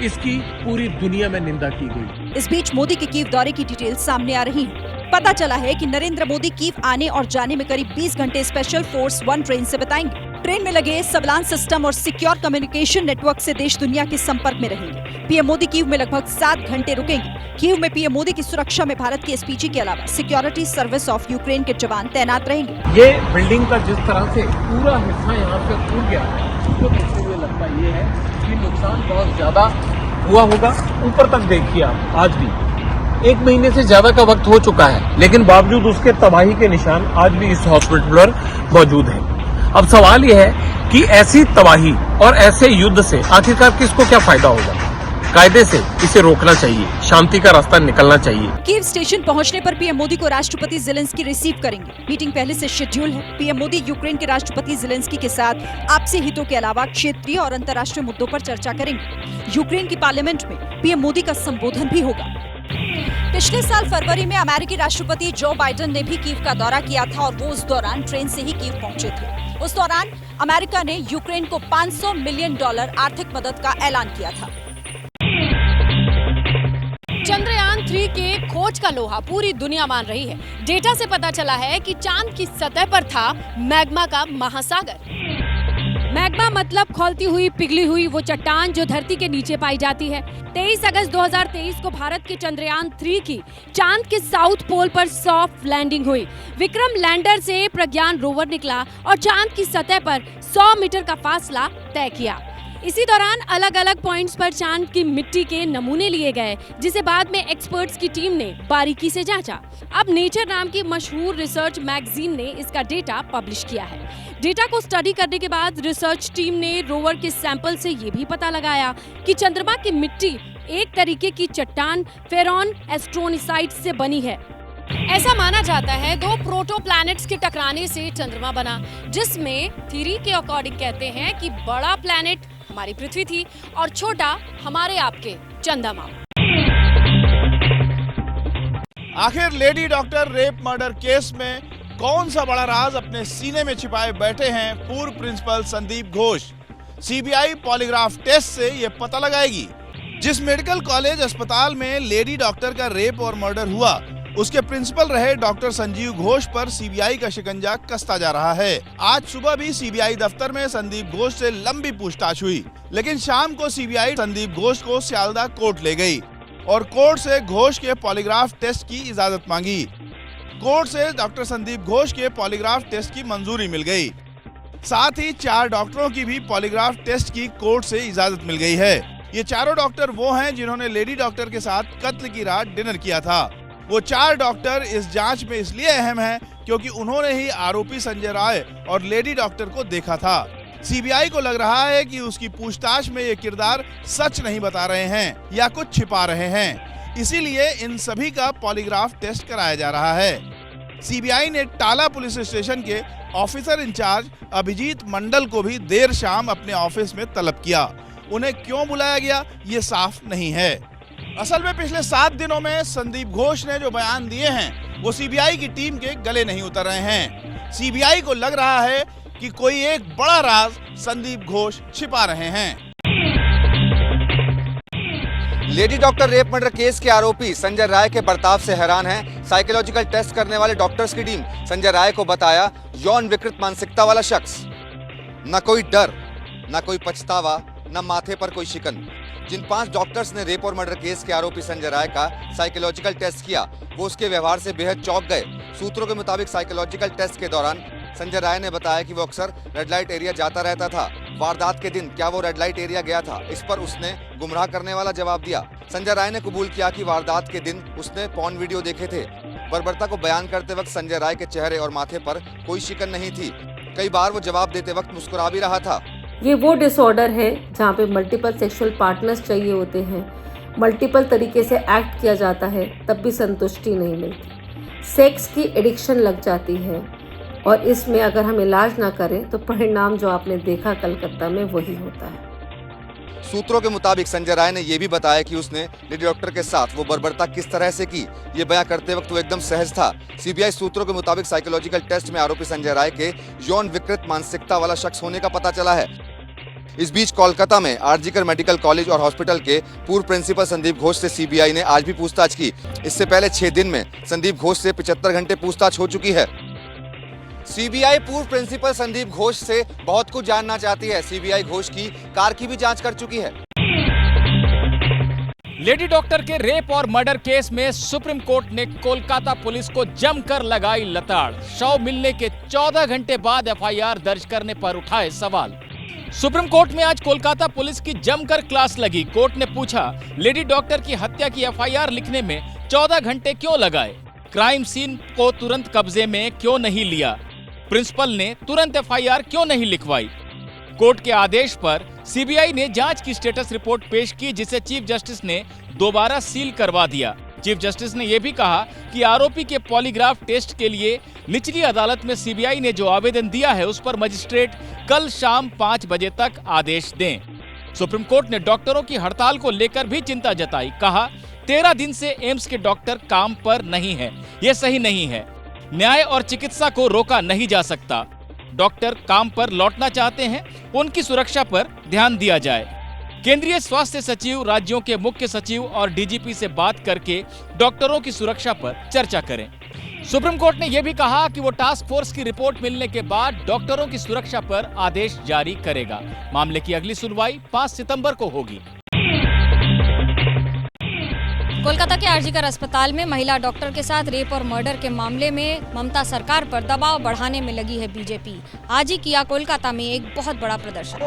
इसकी पूरी दुनिया में निंदा की गई। इस बीच मोदी के कीव दौरे की डिटेल सामने आ रही है। पता चला है कि नरेंद्र मोदी कीव आने और जाने में करीब 20 घंटे स्पेशल फोर्स 1 ट्रेन से बिताएंगे। ट्रेन में लगे सर्विलांस सिस्टम और सिक्योर कम्युनिकेशन नेटवर्क से देश दुनिया के संपर्क में रहेंगे। पीएम मोदी कीव में लगभग 7 घंटे रुकेंगे। कीव में पीएम मोदी की सुरक्षा में भारत के एसपीजी के अलावा सिक्योरिटी सर्विस ऑफ यूक्रेन के जवान तैनात रहेंगे। ये बिल्डिंग का जिस तरह से पूरा हिस्सा यहाँ से टूट गया है, उसको देखते हुए लगता ये है कि नुकसान बहुत ज्यादा हुआ होगा। ऊपर तक देखिए आप, आज भी 1 महीने से ज्यादा का वक्त हो चुका है, लेकिन बावजूद उसके तबाही के निशान आज भी इस हॉस्पिटल पर मौजूद हैं। अब सवाल यह है कि ऐसी तबाही और ऐसे युद्ध से आखिरकार किसको क्या फायदा होगा? कायदे से इसे रोकना चाहिए, शांति का रास्ता निकलना चाहिए। कीव स्टेशन पहुंचने पर पीएम मोदी को राष्ट्रपति जेलेंस्की रिसीव करेंगे। मीटिंग पहले से शेड्यूल है। पीएम मोदी यूक्रेन के राष्ट्रपति जेलेंस्की के साथ आपसी हितों के अलावा क्षेत्रीय और अंतर्राष्ट्रीय मुद्दों पर चर्चा करेंगे। यूक्रेन की पार्लियामेंट में पीएम मोदी का संबोधन भी होगा। पिछले साल फरवरी में अमेरिकी राष्ट्रपति जो बाइडेन ने भी कीव का दौरा किया था और वो उस दौरान ट्रेन से ही कीव पहुंचे थे। उस दौरान अमेरिका ने यूक्रेन को $500 मिलियन आर्थिक मदद का ऐलान किया था। चंद्रयान 3 के खोज का लोहा पूरी दुनिया मान रही है। डेटा से पता चला है कि चांद की सतह पर था मैग्मा का महासागर। मैग्मा मतलब खौलती हुई पिघली हुई वो चट्टान जो धरती के नीचे पाई जाती है। 23 अगस्त 2023 को भारत के चंद्रयान 3 की चांद के साउथ पोल पर सॉफ्ट लैंडिंग हुई। विक्रम लैंडर से प्रज्ञान रोवर निकला और चांद की सतह पर 100 मीटर का फासला तय किया। इसी दौरान अलग अलग पॉइंट्स पर चांद की मिट्टी के नमूने लिए गए, जिसे बाद में एक्सपर्ट्स की टीम ने बारीकी से जांचा। अब नेचर नाम की मशहूर रिसर्च मैगजीन ने इसका डेटा पब्लिश किया है। डेटा को स्टडी करने के बाद रिसर्च टीम ने रोवर के सैंपल से ये भी पता लगाया कि चंद्रमा की मिट्टी एक तरीके की चट्टान फेरॉन एस्ट्रोनिसाइट से बनी है। ऐसा माना जाता है 2 प्रोटो प्लैनेट्स के टकराने से चंद्रमा बना, जिसमें थ्योरी के अकॉर्डिंग कहते हैं कि बड़ा प्लैनेट हमारी पृथ्वी थी और छोटा हमारे आपके चंद्रमा। आखिर lady doctor rape murder case में कौन सा बड़ा राज अपने सीने में छिपाए बैठे हैं पूर्व principal Sandeep Ghosh? CBI polygraph test से ये पता लगाएगी। जिस मेडिकल कॉलेज अस्पताल में लेडी डॉक्टर का रेप और मर्डर हुआ, उसके प्रिंसिपल रहे डॉक्टर संजीव घोष पर सीबीआई का शिकंजा कसता जा रहा है। आज सुबह भी सीबीआई दफ्तर में संदीप घोष से लंबी पूछताछ हुई, लेकिन शाम को सीबीआई संदीप घोष को सियालदा कोर्ट ले गई और कोर्ट से घोष के पॉलीग्राफ टेस्ट की इजाजत मांगी। कोर्ट से डॉक्टर संदीप घोष के पॉलीग्राफ टेस्ट की मंजूरी मिल गई। साथ ही 4 डॉक्टरों की भी पॉलीग्राफ टेस्ट की कोर्ट से इजाजत मिल गई है। ये चारों डॉक्टर वो हैं जिन्होंने लेडी डॉक्टर के साथ कत्ल की रात डिनर किया था। वो 4 डॉक्टर इस जांच में इसलिए अहम हैं क्योंकि उन्होंने ही आरोपी संजय राय और लेडी डॉक्टर को देखा था। सीबीआई को लग रहा है कि उसकी पूछताछ में ये किरदार सच नहीं बता रहे हैं या कुछ छिपा रहे हैं, इसीलिए इन सभी का पॉलीग्राफ टेस्ट कराया जा रहा है। सीबीआई ने टाला पुलिस स्टेशन के ऑफिसर इंचार्ज अभिजीत मंडल को भी देर शाम अपने ऑफिस में तलब किया। उन्हें क्यों बुलाया गया ये साफ नहीं है। असल में पिछले 7 दिनों में संदीप घोष ने जो बयान दिए हैं वो सीबीआई की टीम के गले नहीं उतर रहे हैं। सीबीआई को लग रहा है कि कोई एक बड़ा राज संदीप घोष छिपा रहे हैं। Lady doctor rape murder case के आरोपी संजय राय के बर्ताव से हैरान है साइकोलॉजिकल टेस्ट करने वाले डॉक्टर्स की टीम। संजय राय को बताया यौन विकृत मानसिकता वाला शख्स, न कोई डर, न कोई पछतावा, न माथे पर कोई शिकन। जिन 5 डॉक्टर्स ने रेप और मर्डर केस के आरोपी संजय राय का साइकोलॉजिकल टेस्ट किया, वो उसके व्यवहार से बेहद चौंक गए। सूत्रों के मुताबिक साइकोलॉजिकल टेस्ट के दौरान संजय राय ने बताया कि वो अक्सर रेड लाइट एरिया जाता रहता था। वारदात के दिन क्या वो रेड लाइट एरिया गया था, इस पर उसने गुमराह करने वाला जवाब दिया। संजय राय ने कबूल किया कि वारदात के दिन उसने पॉर्न वीडियो देखे थे। बर्बरता को बयान करते वक्त संजय राय के चेहरे और माथे पर कोई शिकन नहीं थी। कई बार वो जवाब देते वक्त मुस्कुरा भी रहा था। ये वो डिसऑर्डर है जहाँ पे मल्टीपल सेक्सुअल पार्टनर्स चाहिए होते हैं, मल्टीपल तरीके से एक्ट किया जाता है, तब भी संतुष्टि नहीं मिलती। सेक्स की एडिक्शन लग जाती है और इसमें अगर हम इलाज ना करें तो परिणाम जो आपने देखा कलकत्ता में वही होता है। सूत्रों के मुताबिक संजय राय ने यह भी बताया कि उसने लेडी डॉक्टर के साथ वो बर्बरता किस तरह से की, ये बयां करते वक्त वो एकदम सहज था। सीबीआई सूत्रों के मुताबिक साइकोलॉजिकल टेस्ट में आरोपी संजय राय के यौन विकृत मानसिकता वाला शख्स होने का पता चला है। इस बीच कोलकाता में आरजीकर मेडिकल कॉलेज और हॉस्पिटल के पूर्व प्रिंसिपल संदीप घोष से सीबीआई ने आज भी पूछताछ की। इससे पहले 6 दिन में संदीप घोष से 75 घंटे पूछताछ हो चुकी है। सीबीआई पूर्व प्रिंसिपल संदीप घोष से बहुत कुछ जानना चाहती है। सीबीआई घोष की कार की भी जांच कर चुकी है। लेडी डॉक्टर के रेप और मर्डर केस में सुप्रीम कोर्ट ने कोलकाता पुलिस को जमकर लगाई लताड़। शव मिलने के 14 घंटे बाद एफआईआर दर्ज करने पर उठाए सवाल। सुप्रीम कोर्ट में आज कोलकाता पुलिस की जमकर क्लास लगी। कोर्ट ने पूछा, लेडी डॉक्टर की हत्या की एफआईआर लिखने में 14 घंटे क्यों लगाए? क्राइम सीन को तुरंत कब्जे में क्यों नहीं लिया? प्रिंसिपल ने तुरंत एफआईआर क्यों नहीं लिखवाई? कोर्ट के आदेश पर सीबीआई ने जांच की स्टेटस रिपोर्ट पेश की, जिसे चीफ जस्टिस ने दोबारा सील करवा दिया। चीफ जस्टिस ने यह भी कहा कि आरोपी के पॉलीग्राफ टेस्ट के लिए निचली अदालत में सीबीआई ने जो आवेदन दिया है उस पर मजिस्ट्रेट कल शाम 5 बजे तक आदेश दें। सुप्रीम कोर्ट ने डॉक्टरों की हड़ताल को लेकर भी चिंता जताई। कहा, 13 दिन से एम्स के डॉक्टर काम पर नहीं है, ये सही नहीं है। न्याय और चिकित्सा को रोका नहीं जा सकता। डॉक्टर काम पर लौटना चाहते हैं, उनकी सुरक्षा पर ध्यान दिया जाए। केंद्रीय स्वास्थ्य सचिव राज्यों के मुख्य सचिव और डीजीपी से बात करके डॉक्टरों की सुरक्षा पर चर्चा करें। सुप्रीम कोर्ट ने यह भी कहा कि वो टास्क फोर्स की रिपोर्ट मिलने के बाद डॉक्टरों की सुरक्षा पर आदेश जारी करेगा। मामले की अगली सुनवाई 5 सितंबर को होगी। कोलकाता के आरजीकर अस्पताल में महिला डॉक्टर के साथ रेप और मर्डर के मामले में ममता सरकार पर दबाव बढ़ाने में लगी है बीजेपी। आज ही किया कोलकाता में एक बहुत बड़ा प्रदर्शन।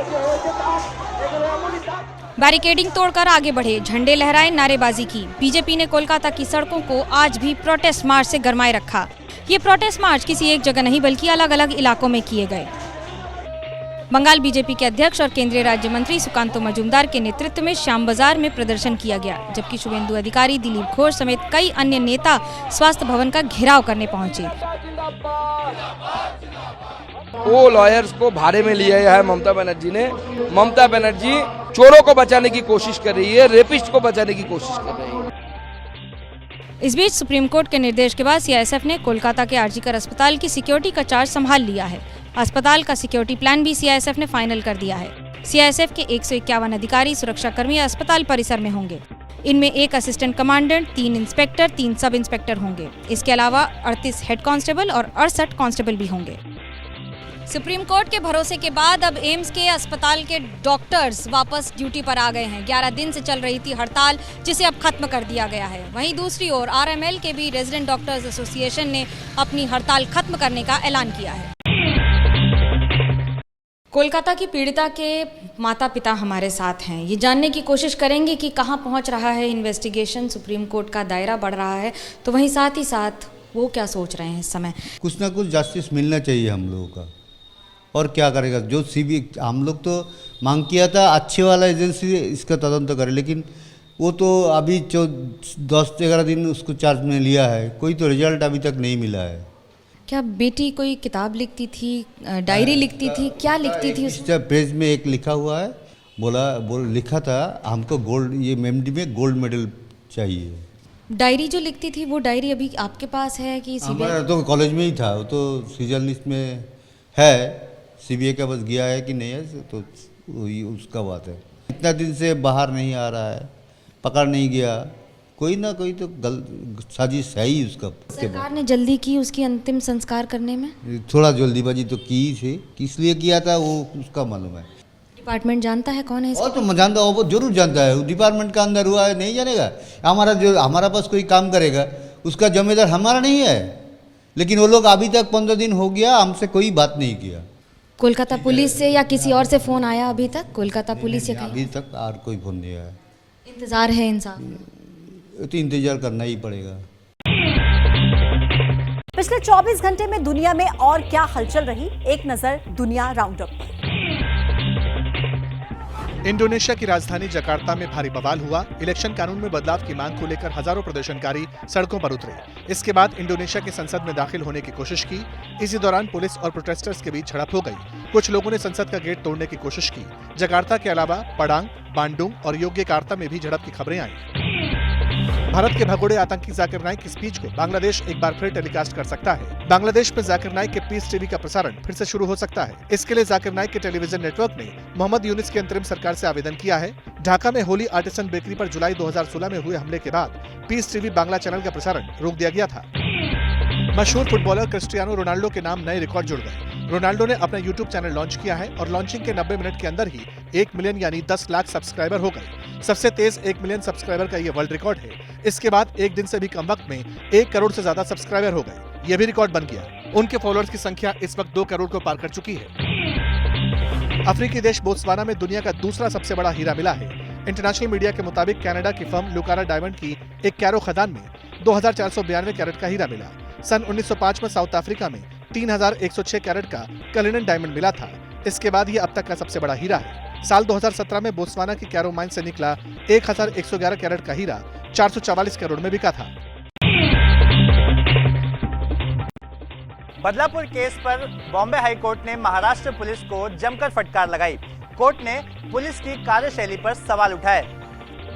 बैरिकेडिंग तोड़कर आगे बढ़े, झंडे लहराए, नारेबाजी की। बीजेपी ने कोलकाता की सड़कों को आज भी प्रोटेस्ट मार्च से गरमाए रखा। ये प्रोटेस्ट मार्च किसी एक जगह नहीं बल्कि अलग अलग इलाकों में किए गए। बंगाल बीजेपी के अध्यक्ष और केंद्रीय राज्य मंत्री सुकांतो मजूमदार के नेतृत्व में श्याम बाजार में प्रदर्शन किया गया, जबकि शुभेंदु अधिकारी, दिलीप घोष समेत कई अन्य नेता स्वास्थ्य भवन का घेराव करने पहुंचे। वो लॉयर्स को भाड़े में लिया है ममता बनर्जी ने। ममता बनर्जी चोरों को बचाने की कोशिश कर रही है, रेपिस्ट को बचाने की कोशिश कर रही है। इस बीच सुप्रीम कोर्ट के निर्देश के बाद सीआईएसएफ ने कोलकाता के आरजीकर अस्पताल की सिक्योरिटी का चार्ज संभाल लिया है। अस्पताल का सिक्योरिटी प्लान भी सीआईएसएफ ने फाइनल कर दिया है। सीआईएसएफ के 151 अधिकारी, सुरक्षाकर्मी अस्पताल परिसर में होंगे। इनमें 1 assistant commandant, 3 inspector, 3 sub inspector होंगे। इसके अलावा 38 हेड कांस्टेबल और 68 कांस्टेबल भी होंगे। सुप्रीम कोर्ट के भरोसे के बाद अब एम्स के अस्पताल के डॉक्टर्स वापस ड्यूटी पर आ गए हैं। 11 दिन से चल रही थी हड़ताल, जिसे अब खत्म कर दिया गया है। वहीं दूसरी ओर आरएमएल के भी रेजिडेंट डॉक्टर्स एसोसिएशन ने अपनी हड़ताल खत्म करने का ऐलान किया है। कोलकाता की पीड़िता के माता पिता हमारे साथ हैं। ये जानने की कोशिश करेंगे कि कहां पहुंच रहा है इन्वेस्टिगेशन, सुप्रीम कोर्ट का दायरा बढ़ रहा है, तो वहीं साथ ही साथ वो क्या सोच रहे हैं इस समय। कुछ ना कुछ जस्टिस मिलना चाहिए हम लोगों का, और क्या करेगा जो सीबीआई। हम लोग तो मांग किया था अच्छे वाला एजेंसी इसका तदंत करे, लेकिन वो तो अभी 10-11 दिन उसको चार्ज में लिया है, कोई तो रिजल्ट अभी तक नहीं मिला है। क्या बेटी कोई किताब लिखती थी, डायरी लिखती थी, क्या लिखती थी? इस पेज में एक लिखा हुआ है, लिखा था हमको गोल्ड, ये एमडी में गोल्ड मेडल चाहिए। डायरी जो लिखती थी वो डायरी अभी आपके पास है कि हमारा तो कॉलेज में ही था, वो तो सीजन लिस्ट में है, सीबीआई का बस गया है कि नहीं है, तो वही उसका बात है। इतना दिन से बाहर नहीं आ रहा है, पकड़ नहीं गया, कोई ना कोई तो साजिश है ही उसका। सरकार ने जल्दी की उसकी अंतिम संस्कार करने में, थोड़ा जल्दीबाजी तो की थी, किस लिए किया था वो उसका मालूम है। डिपार्टमेंट जानता है कौन है और तो जानता है, वो जरूर जानता है, डिपार्टमेंट का अंदर हुआ है, नहीं जानेगा। हमारा पास कोई काम करेगा उसका जिम्मेदार हमारा नहीं है, लेकिन वो लोग अभी तक 15 दिन हो गया हमसे कोई बात नहीं किया। कोलकाता पुलिस से या किसी और से फोन आया अभी तक? कोलकाता पुलिस या अभी तक और कोई फोन नहीं आया। इंतजार है इंसान, तो इंतजार करना ही पड़ेगा। पिछले 24 घंटे में दुनिया में और क्या हलचल रही, एक नजर दुनिया राउंडअप पर। इंडोनेशिया की राजधानी जकार्ता में भारी बवाल हुआ। इलेक्शन कानून में बदलाव की मांग को लेकर हजारों प्रदर्शनकारी सड़कों पर उतरे। इसके बाद इंडोनेशिया की संसद में दाखिल होने की कोशिश की। इसी दौरान पुलिस और प्रोटेस्टर्स के बीच झड़प हो गई। कुछ लोगों ने संसद का गेट तोड़ने की कोशिश की। जकार्ता के अलावा पडांग, बांडुंग और योग्यकार्ता में भी झड़प की खबरें आई। भारत के भगोड़े आतंकी जाकिर नाइक की स्पीच को बांग्लादेश एक बार फिर टेलीकास्ट कर सकता है। बांग्लादेश में जाकिर नाइक के पीस टीवी का प्रसारण फिर से शुरू हो सकता है। इसके लिए जाकिर नाइक के टेलीविजन नेटवर्क ने मोहम्मद यूनिस की अंतरिम सरकार से आवेदन किया है। ढाका में होली आर्टिसन बेकरी पर जुलाई 2016 में हुए हमले के बाद पीस टीवी बांग्ला चैनल का प्रसारण रोक दिया गया था। मशहूर फुटबॉलर क्रिस्टियानो रोनाल्डो के नाम नए रिकॉर्ड जुड़ गए। रोनाल्डो ने अपना यूट्यूब चैनल लॉन्च किया है और लॉन्चिंग के 90 मिनट के अंदर ही 1 मिलियन यानी 10 लाख सब्सक्राइबर हो गए। सबसे तेज 1 मिलियन सब्सक्राइबर का ये वर्ल्ड रिकॉर्ड है। इसके बाद एक दिन से भी कम वक्त में 1 करोड़ से ज्यादा सब्सक्राइबर हो गए। ये भी रिकॉर्ड बन गया। उनके फॉलोअर्स की संख्या इस वक्त 2 करोड़ को पार कर चुकी है। अफ्रीकी देश बोत्सवाना में दुनिया का दूसरा सबसे बड़ा हीरा मिला है। इंटरनेशनल मीडिया के मुताबिक कनाडा की फर्म लुकारा डायमंड की एक कैरो खदान में 2492 कैरेट का हीरा मिला। सन 1905 में साउथ अफ्रीका में 3106 कैरेट का कलिनन डायमंड मिला था। इसके बाद ये अब तक का सबसे बड़ा हीरा है। साल 2017 में बोत्सवाना की कैरो माइन से निकला 1111 कैरेट का हीरा 444 करोड़ में बिका था। बदलापुर केस पर बॉम्बे हाई कोर्ट ने महाराष्ट्र पुलिस को जमकर फटकार लगाई। कोर्ट ने पुलिस की कार्यशैली पर सवाल उठाए।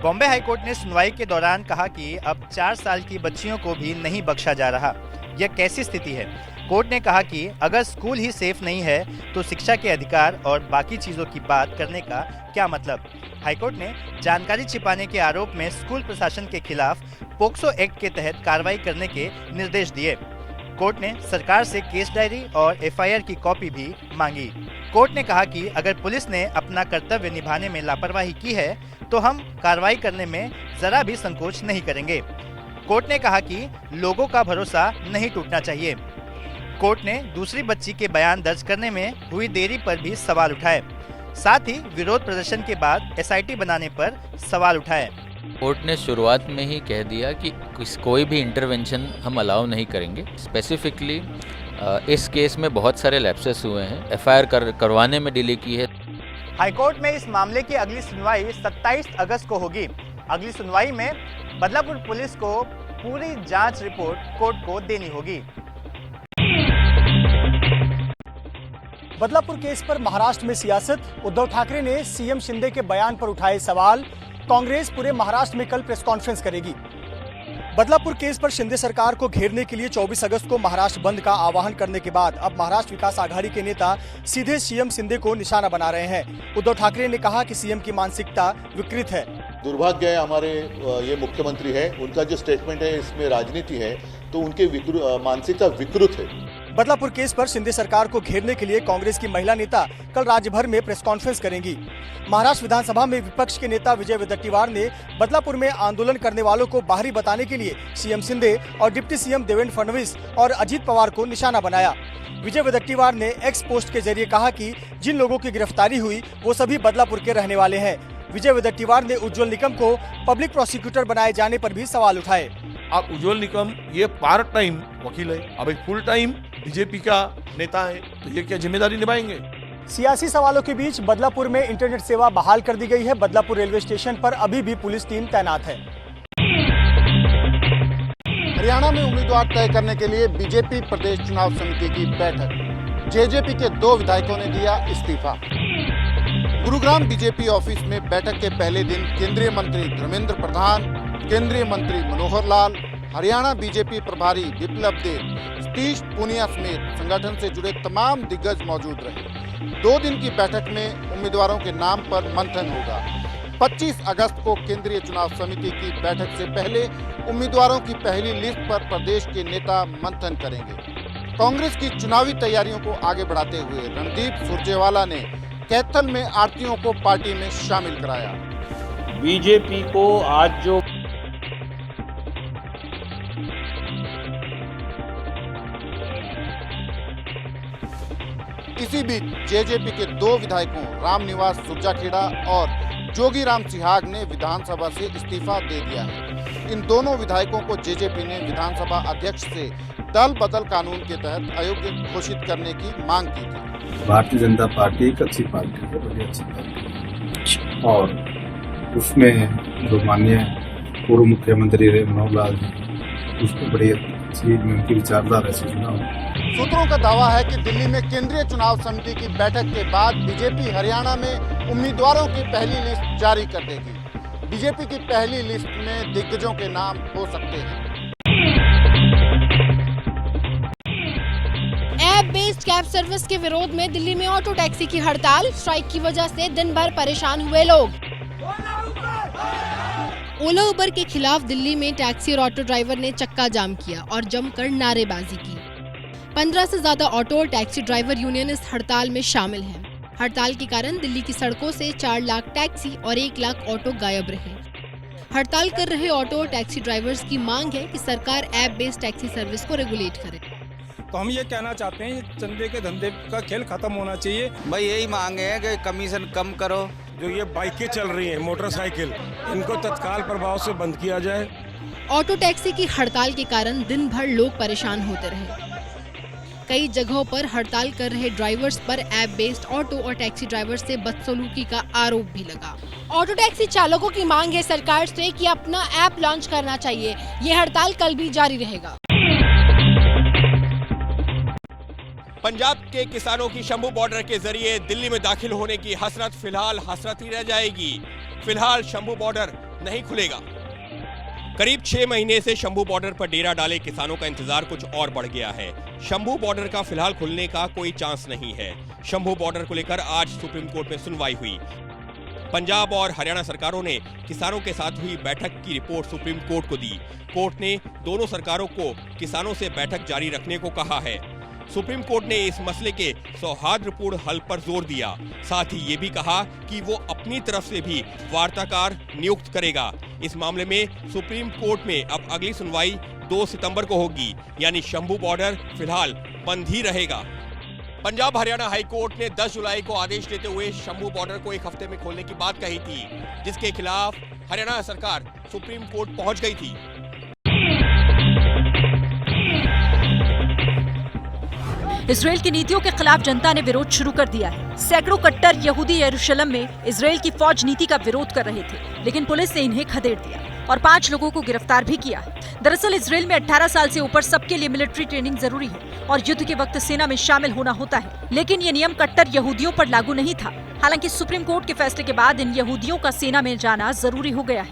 बॉम्बे हाई कोर्ट ने सुनवाई के दौरान कहा कि अब 4 साल की बच्चियों को भी नहीं बख्शा जा रहा। यह कैसी स्थिति है? कोर्ट ने कहा कि अगर स्कूल ही सेफ नहीं है तो शिक्षा के अधिकार और बाकी चीज़ों की बात करने का क्या मतलब। हाईकोर्ट ने जानकारी छिपाने के आरोप में स्कूल प्रशासन के खिलाफ पोक्सो एक्ट के तहत कार्रवाई करने के निर्देश दिए। कोर्ट ने सरकार से केस डायरी और एफआईआर की कॉपी भी मांगी। कोर्ट ने कहा कि अगर पुलिस ने अपना कर्तव्य निभाने में लापरवाही की है तो हम कार्रवाई करने में जरा भी संकोच नहीं करेंगे। कोर्ट ने कहा कि लोगों का भरोसा नहीं टूटना चाहिए। कोर्ट ने दूसरी बच्ची के बयान दर्ज करने में हुई देरी पर भी सवाल उठाए। साथ ही विरोध प्रदर्शन के बाद एसआईटी बनाने पर सवाल उठाए। कोर्ट ने शुरुआत में ही कह दिया कि कोई भी इंटरवेंशन हम अलाउ नहीं करेंगे। स्पेसिफिकली इस केस में बहुत सारे लैप्सेस हुए हैं, एफआईआर करवाने में डिले की है। हाईकोर्ट में इस मामले की अगली सुनवाई 27 अगस्त को होगी। अगली सुनवाई में बदलापुर पुलिस को पूरी जांच रिपोर्ट कोर्ट को देनी होगी। बदलापुर केस पर महाराष्ट्र में सियासत। उद्धव ठाकरे ने सीएम शिंदे के बयान पर उठाए सवाल। कांग्रेस पूरे महाराष्ट्र में कल प्रेस कॉन्फ्रेंस करेगी। बदलापुर केस पर शिंदे सरकार को घेरने के लिए 24 अगस्त को महाराष्ट्र बंद का आह्वान करने के बाद अब महाराष्ट्र विकास आघाड़ी के नेता सीधे सीएम शिंदे को निशाना बना रहे हैं। उद्धव ठाकरे ने कहा कि सीएम की मानसिकता विकृत है। दुर्भाग्य है हमारे ये मुख्यमंत्री है, उनका जो स्टेटमेंट है इसमें राजनीति है, तो उनके मानसिकता विकृत है। बदलापुर केस पर शिंदे सरकार को घेरने के लिए कांग्रेस की महिला नेता कल राज्य भर में प्रेस कॉन्फ्रेंस करेंगी। महाराष्ट्र विधानसभा में विपक्ष के नेता विजय वडेट्टीवार ने बदलापुर में आंदोलन करने वालों को बाहरी बताने के लिए सीएम शिंदे और डिप्टी सीएम देवेंद्र फडणवीस और अजित पवार को निशाना बनाया। विजय वडेट्टीवार ने एक्स पोस्ट के जरिए कहा कि जिन लोगों की गिरफ्तारी हुई वो सभी बदलापुर के रहने वाले हैं। विजय वडेट्टीवार ने उज्ज्वल निकम को पब्लिक प्रोसिक्यूटर बनाए जाने पर भी सवाल उठाए। अब उज्ज्वल निकम ये पार्ट टाइम वकील है, अब एक फुल टाइम बीजेपी का नेता है, तो ये क्या जिम्मेदारी निभाएंगे? सियासी सवालों के बीच बदलापुर में इंटरनेट सेवा बहाल कर दी गई है। बदलापुर रेलवे स्टेशन पर अभी भी पुलिस टीम तैनात है। हरियाणा में उम्मीदवार तय करने के लिए बीजेपी प्रदेश चुनाव समिति की बैठक। जेजेपी के 2 विधायकों ने दिया इस्तीफा। गुरुग्राम बीजेपी ऑफिस में बैठक के पहले दिन केंद्रीय मंत्री धर्मेंद्र प्रधान, केंद्रीय मंत्री मनोहर लाल, हरियाणा बीजेपी प्रभारी बिप्लब देब, सतीश पूनिया समेत संगठन से जुड़े तमाम दिग्गज मौजूद रहे। 2 दिन की बैठक में उम्मीदवारों के नाम पर मंथन होगा। 25 अगस्त को केंद्रीय चुनाव समिति की बैठक से पहले उम्मीदवारों की पहली लिस्ट पर प्रदेश के नेता मंथन करेंगे। कांग्रेस की चुनावी तैयारियों को आगे बढ़ाते हुए रणदीप सुरजेवाला ने कैथल में आरतीयों को पार्टी में शामिल कराया। बीजेपी को आज जो इसी बीच जेजेपी के 2 विधायकों रामनिवास सुरजाखेड़ा और जोगीराम सिहाग ने विधानसभा से इस्तीफा दे दिया है। इन दोनों विधायकों को जेजेपी ने विधानसभा अध्यक्ष से दल बदल कानून के तहत अयोग्य घोषित करने की मांग की थी। भारतीय जनता पार्टी एक अच्छी पार्टी है, बड़ी अच्छी पार्टी है, और उसमें जो माननीय पूर्व मुख्यमंत्री रहे मनोहर लाल जी, उसको बड़ी अच्छी उनकी विचारधारा से चुनाव। सूत्रों का दावा है कि दिल्ली में केंद्रीय चुनाव समिति की बैठक के बाद बीजेपी हरियाणा में उम्मीदवारों की पहली लिस्ट जारी कर देगी। बीजेपी की पहली लिस्ट में दिग्गजों के नाम हो सकते हैं। ऐप बेस्ड कैब सर्विस के विरोध में दिल्ली में ऑटो टैक्सी की हड़ताल। स्ट्राइक की वजह से दिन भर परेशान हुए लोग। ओला उबर के खिलाफ दिल्ली में टैक्सी और ऑटो ड्राइवर ने चक्का जाम किया और जमकर नारेबाजी की। 15 से ज्यादा ऑटो और टैक्सी ड्राइवर यूनियन इस हड़ताल में शामिल हैं। हड़ताल के कारण दिल्ली की सड़कों से 4 लाख टैक्सी और 1 लाख ऑटो गायब रहे। हड़ताल कर रहे ऑटो और टैक्सी ड्राइवर्स की मांग है कि सरकार ऐप बेस्ड टैक्सी सर्विस को रेगुलेट करे। तो हम ये कहना चाहते हैं, चंदे के धंधे का खेल खत्म होना चाहिए। भाई यही मांग है कि कमीशन कम करो। जो ये बाइकें चल रही हैं, मोटरसाइकिल, इनको तत्काल प्रभाव से बंद किया जाए। ऑटो टैक्सी की हड़ताल के कारण दिन भर लोग परेशान होते रहे। कई जगहों पर हड़ताल कर रहे ड्राइवर्स पर ऐप बेस्ड ऑटो और टैक्सी ड्राइवर्स से बदसलूकी का आरोप भी लगा। ऑटो टैक्सी चालकों की मांग है सरकार से कि अपना ऐप लॉन्च करना चाहिए। ये हड़ताल कल भी जारी रहेगा। पंजाब के किसानों की शंभू बॉर्डर के जरिए दिल्ली में दाखिल होने की हसरत फिलहाल हसरत ही रह जाएगी। फिलहाल शंभू बॉर्डर नहीं खुलेगा। करीब 6 महीने से शंभू बॉर्डर पर डेरा डाले किसानों का इंतजार कुछ और बढ़ गया है। शंभू बॉर्डर का फिलहाल खुलने का कोई चांस नहीं है। शंभू बॉर्डर को लेकर आज सुप्रीम कोर्ट में सुनवाई हुई। पंजाब और हरियाणा सरकारों ने किसानों के साथ हुई बैठक की रिपोर्ट सुप्रीम कोर्ट को दी। कोर्ट ने दोनों सरकारों को किसानों से बैठक जारी रखने को कहा है। सुप्रीम कोर्ट ने इस मसले के सौहार्दपूर्ण हल पर जोर दिया। साथ ही ये भी कहा कि वो अपनी तरफ से भी वार्ताकार नियुक्त करेगा। इस मामले में सुप्रीम कोर्ट में अब अगली सुनवाई 2 सितंबर को होगी, यानी शंभू बॉर्डर फिलहाल बंद ही रहेगा। पंजाब हरियाणा हाई कोर्ट ने 10 जुलाई को आदेश देते हुए शंभू बॉर्डर को 1 हफ्ते में खोलने की बात कही थी, जिसके खिलाफ हरियाणा सरकार सुप्रीम कोर्ट पहुंच गई थी। इजराइल की नीतियों के खिलाफ जनता ने विरोध शुरू कर दिया है। सैकड़ों कट्टर यहूदी यरूशलेम में इजराइल की फौज नीति का विरोध कर रहे थे, लेकिन पुलिस ने इन्हें खदेड़ दिया और 5 लोगों को गिरफ्तार भी किया। दरअसल इजराइल में 18 साल से ऊपर सबके लिए मिलिट्री ट्रेनिंग जरूरी है और युद्ध के वक्त सेना में शामिल होना होता है, लेकिन ये नियम कट्टर यहूदियों पर लागू नहीं था। हालांकि सुप्रीम कोर्ट के फैसले के बाद इन यहूदियों का सेना में जाना जरूरी हो गया है।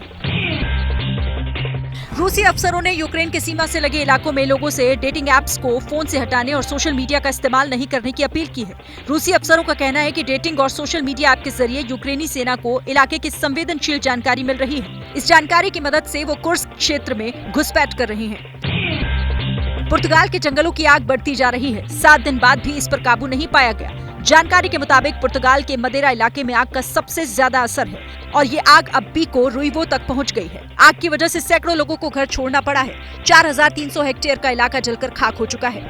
रूसी अफसरों ने यूक्रेन के सीमा से लगे इलाकों में लोगों से डेटिंग एप्स को फोन से हटाने और सोशल मीडिया का इस्तेमाल नहीं करने की अपील की है। रूसी अफसरों का कहना है कि डेटिंग और सोशल मीडिया ऐप के जरिए यूक्रेनी सेना को इलाके की संवेदनशील जानकारी मिल रही है। इस जानकारी की मदद से वो कुर्स्क क्षेत्र में घुसपैठ कर रहे हैं। पुर्तगाल के जंगलों की आग बढ़ती जा रही है। 7 दिन बाद भी इस पर काबू नहीं पाया गया। जानकारी के मुताबिक पुर्तगाल के मदेरा इलाके में आग का सबसे ज्यादा असर है और ये आग अब बीको रुइवो तक पहुंच गई है। आग की वजह से सैकड़ों लोगों को घर छोड़ना पड़ा है। 4300 हेक्टेयर का इलाका जलकर खाक हो चुका है।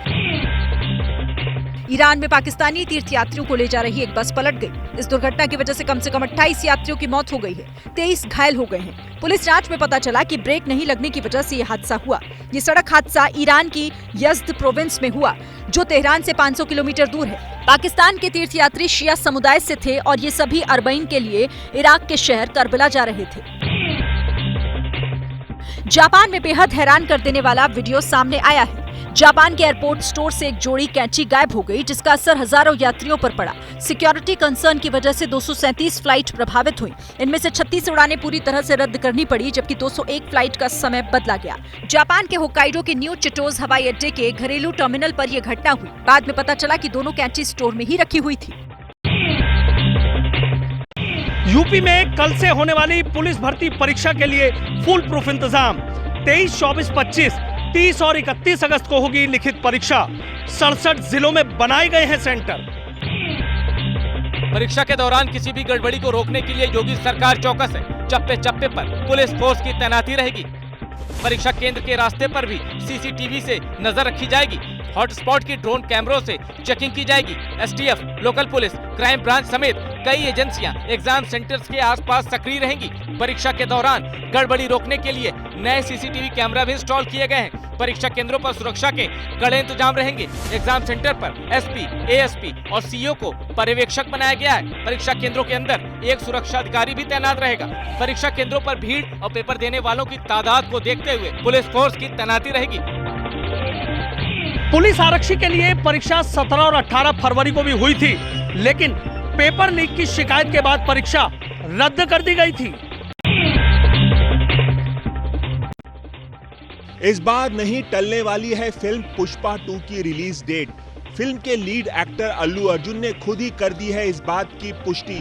ईरान में पाकिस्तानी तीर्थयात्रियों को ले जा रही एक बस पलट गई। इस दुर्घटना की वजह से कम 28 यात्रियों की मौत हो गई है। 23 घायल हो गए हैं। पुलिस जांच में पता चला कि ब्रेक नहीं लगने की वजह से ये हादसा हुआ। ये सड़क हादसा ईरान की यज़्द प्रोविंस में हुआ, जो तेहरान से 500 किलोमीटर दूर है। पाकिस्तान के तीर्थयात्री शिया समुदाय से थे और ये सभी अरबईन के लिए इराक के शहर करबला जा रहे थे। जापान में बेहद हैरान कर देने वाला वीडियो सामने आया है। जापान के एयरपोर्ट स्टोर से एक जोड़ी कैंची गायब हो गई, जिसका असर हजारों यात्रियों पर पड़ा। सिक्योरिटी कंसर्न की वजह से 237 फ्लाइट प्रभावित हुई। इनमें से 36 उड़ानें पूरी तरह से रद्द करनी पड़ी, जबकि 201 फ्लाइट का समय बदला गया। जापान के होक्काइडो के न्यू चिटोज हवाई अड्डे के घरेलू टर्मिनल पर यह घटना हुई। बाद में पता चला कि दोनों कैंची स्टोर में ही रखी हुई थी। यूपी में कल से होने वाली पुलिस भर्ती परीक्षा के लिए फुल प्रूफ इंतजाम। 23, 24, 25, 30 और 31 अगस्त को होगी लिखित परीक्षा। 67 जिलों में बनाए गए हैं सेंटर। परीक्षा के दौरान किसी भी गड़बड़ी को रोकने के लिए योगी सरकार चौकस है। चप्पे चप्पे पर पुलिस फोर्स की तैनाती रहेगी। परीक्षा केंद्र के रास्ते पर भी सीसीटीवी से नजर रखी जाएगी। हॉटस्पॉट की ड्रोन कैमरों से चेकिंग की जाएगी। STF, local police, crime branch समेत कई एजेंसियां एग्जाम सेंटर्स के आसपास सक्रिय रहेंगी। परीक्षा के दौरान गड़बड़ी रोकने के लिए नए सीसीटीवी कैमरा भी इंस्टॉल किए गए हैं। परीक्षा केंद्रों पर सुरक्षा के कड़े इंतजाम रहेंगे। एग्जाम सेंटर पर एसपी, एएसपी और सीईओ को पर्यवेक्षक बनाया गया है। परीक्षा केंद्रों के अंदर एक सुरक्षा अधिकारी भी तैनात रहेगा। परीक्षा केंद्रों पर भीड़ और पेपर देने वालों की तादाद को देखते हुए पुलिस फोर्स की तैनाती रहेगी। पुलिस आरक्षी के लिए परीक्षा 17 और 18 फरवरी को भी हुई थी, लेकिन पेपर लीक की शिकायत के बाद परीक्षा रद्द कर दी गई थी। इस बार नहीं टलने वाली है फिल्म पुष्पा 2 की रिलीज डेट। फिल्म के लीड एक्टर अल्लू अर्जुन ने खुद ही कर दी है इस बात की पुष्टि,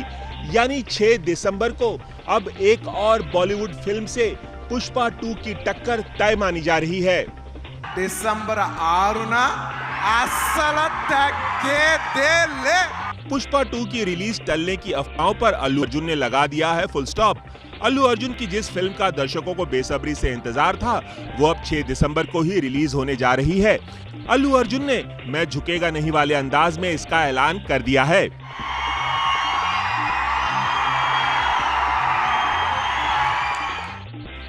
यानी 6 दिसंबर को अब एक और बॉलीवुड फिल्म से पुष्पा 2 की टक्कर तय मानी जा रही है। डिसेंबर 6 అస్సలు తగ్గేదేలే। पुष्पा 2 की रिलीज टलने की अफवाहों पर अल्लू अर्जुन ने लगा दिया है फुल स्टॉप। अल्लू अर्जुन की जिस फिल्म का दर्शकों को बेसब्री से इंतजार था, वो अब 6 दिसंबर को ही रिलीज होने जा रही है। अल्लू अर्जुन ने मैं झुकेगा नहीं वाले अंदाज में इसका ऐलान कर दिया है।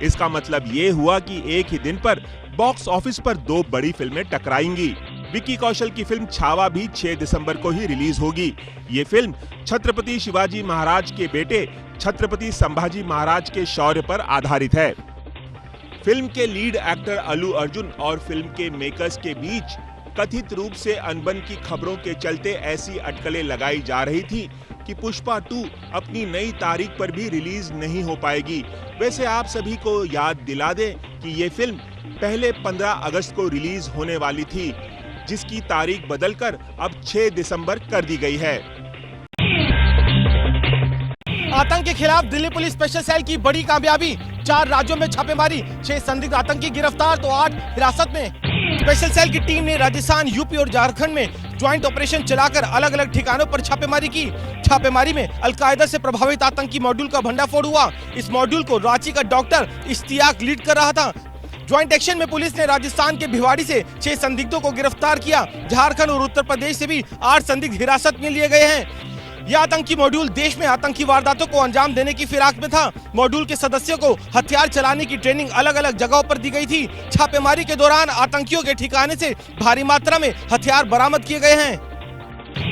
इसका मतलब ये हुआ कि एक ही दिन पर बॉक्स ऑफिस पर 2 बड़ी फिल्में टकराएंगी। विक्की कौशल की फिल्म छावा भी 6 दिसंबर को ही रिलीज होगी। ये फिल्म छत्रपति शिवाजी महाराज के बेटे छत्रपति संभाजी महाराज के शौर्य पर आधारित है। फिल्म के लीड एक्टर अल्लू अर्जुन और फिल्म के मेकर्स के बीच कथित रूप से अनबन की खबरों के चलते ऐसी अटकलें लगाई जा रही थी कि पुष्पा 2 अपनी नई तारीख पर भी रिलीज नहीं हो पाएगी। वैसे आप सभी को याद दिला दें कि ये फिल्म पहले 15 अगस्त को रिलीज होने वाली थी, जिसकी तारीख बदलकर अब 6 दिसंबर कर दी गई है। आतंक के खिलाफ दिल्ली पुलिस स्पेशल सेल की बड़ी कामयाबी, 4 राज्यों में छापेमारी, 6 संदिग्ध आतंकी गिरफ्तार तो 8 हिरासत में। स्पेशल सेल की टीम ने राजस्थान, यूपी और झारखंड में ज्वाइंट ऑपरेशन चलाकर अलग अलग ठिकानों पर छापेमारी की। छापेमारी में अलकायदा से प्रभावित आतंकी मॉड्यूल का भंडाफोड़ हुआ। इस मॉड्यूल को रांची का डॉक्टर इश्तियाक लीड कर रहा था। ज्वाइंट एक्शन में पुलिस ने राजस्थान के भिवाड़ी से 6 संदिग्धों को गिरफ्तार किया। झारखंड और उत्तर प्रदेश से भी 8 संदिग्ध हिरासत में लिए गए हैं। यह आतंकी मॉड्यूल देश में आतंकी वारदातों को अंजाम देने की फिराक में था। मॉड्यूल के सदस्यों को हथियार चलाने की ट्रेनिंग अलग अलग जगहों पर दी गई थी। छापेमारी के दौरान आतंकियों के ठिकाने से भारी मात्रा में हथियार बरामद किए गए हैं।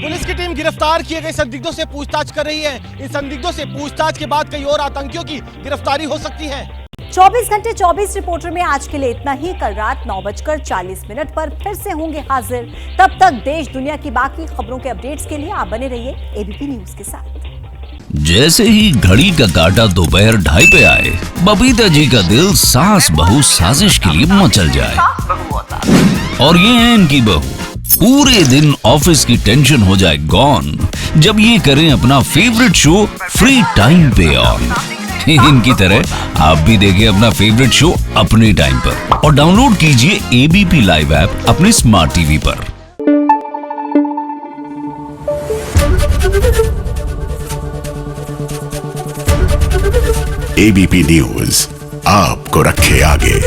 पुलिस की टीम गिरफ्तार किए गए संदिग्धों से पूछताछ कर रही है। इन संदिग्धों से पूछताछ के बाद कई और आतंकियों की गिरफ्तारी हो सकती है। 24 घंटे 24 रिपोर्टर में आज के लिए इतना ही। कल रात 9:40 पर फिर से होंगे हाजिर। तब तक देश दुनिया की बाकी खबरों के अपडेट्स के लिए आप बने रहिए एबीपी न्यूज के साथ। जैसे ही घड़ी का काटा दोपहर 2:30 पे आए, बबीता जी का दिल सास बहू साजिश के लिए मचल जाए। और ये है इनकी बहू, पूरे दिन ऑफिस की टेंशन हो जाए गॉन जब ये करें अपना फेवरेट शो फ्री टाइम पे ऑन। इनकी तरह आप भी देखिए अपना फेवरेट शो अपने टाइम पर और डाउनलोड कीजिए एबीपी लाइव ऐप अपने स्मार्ट टीवी पर। एबीपी न्यूज आपको रखे आगे।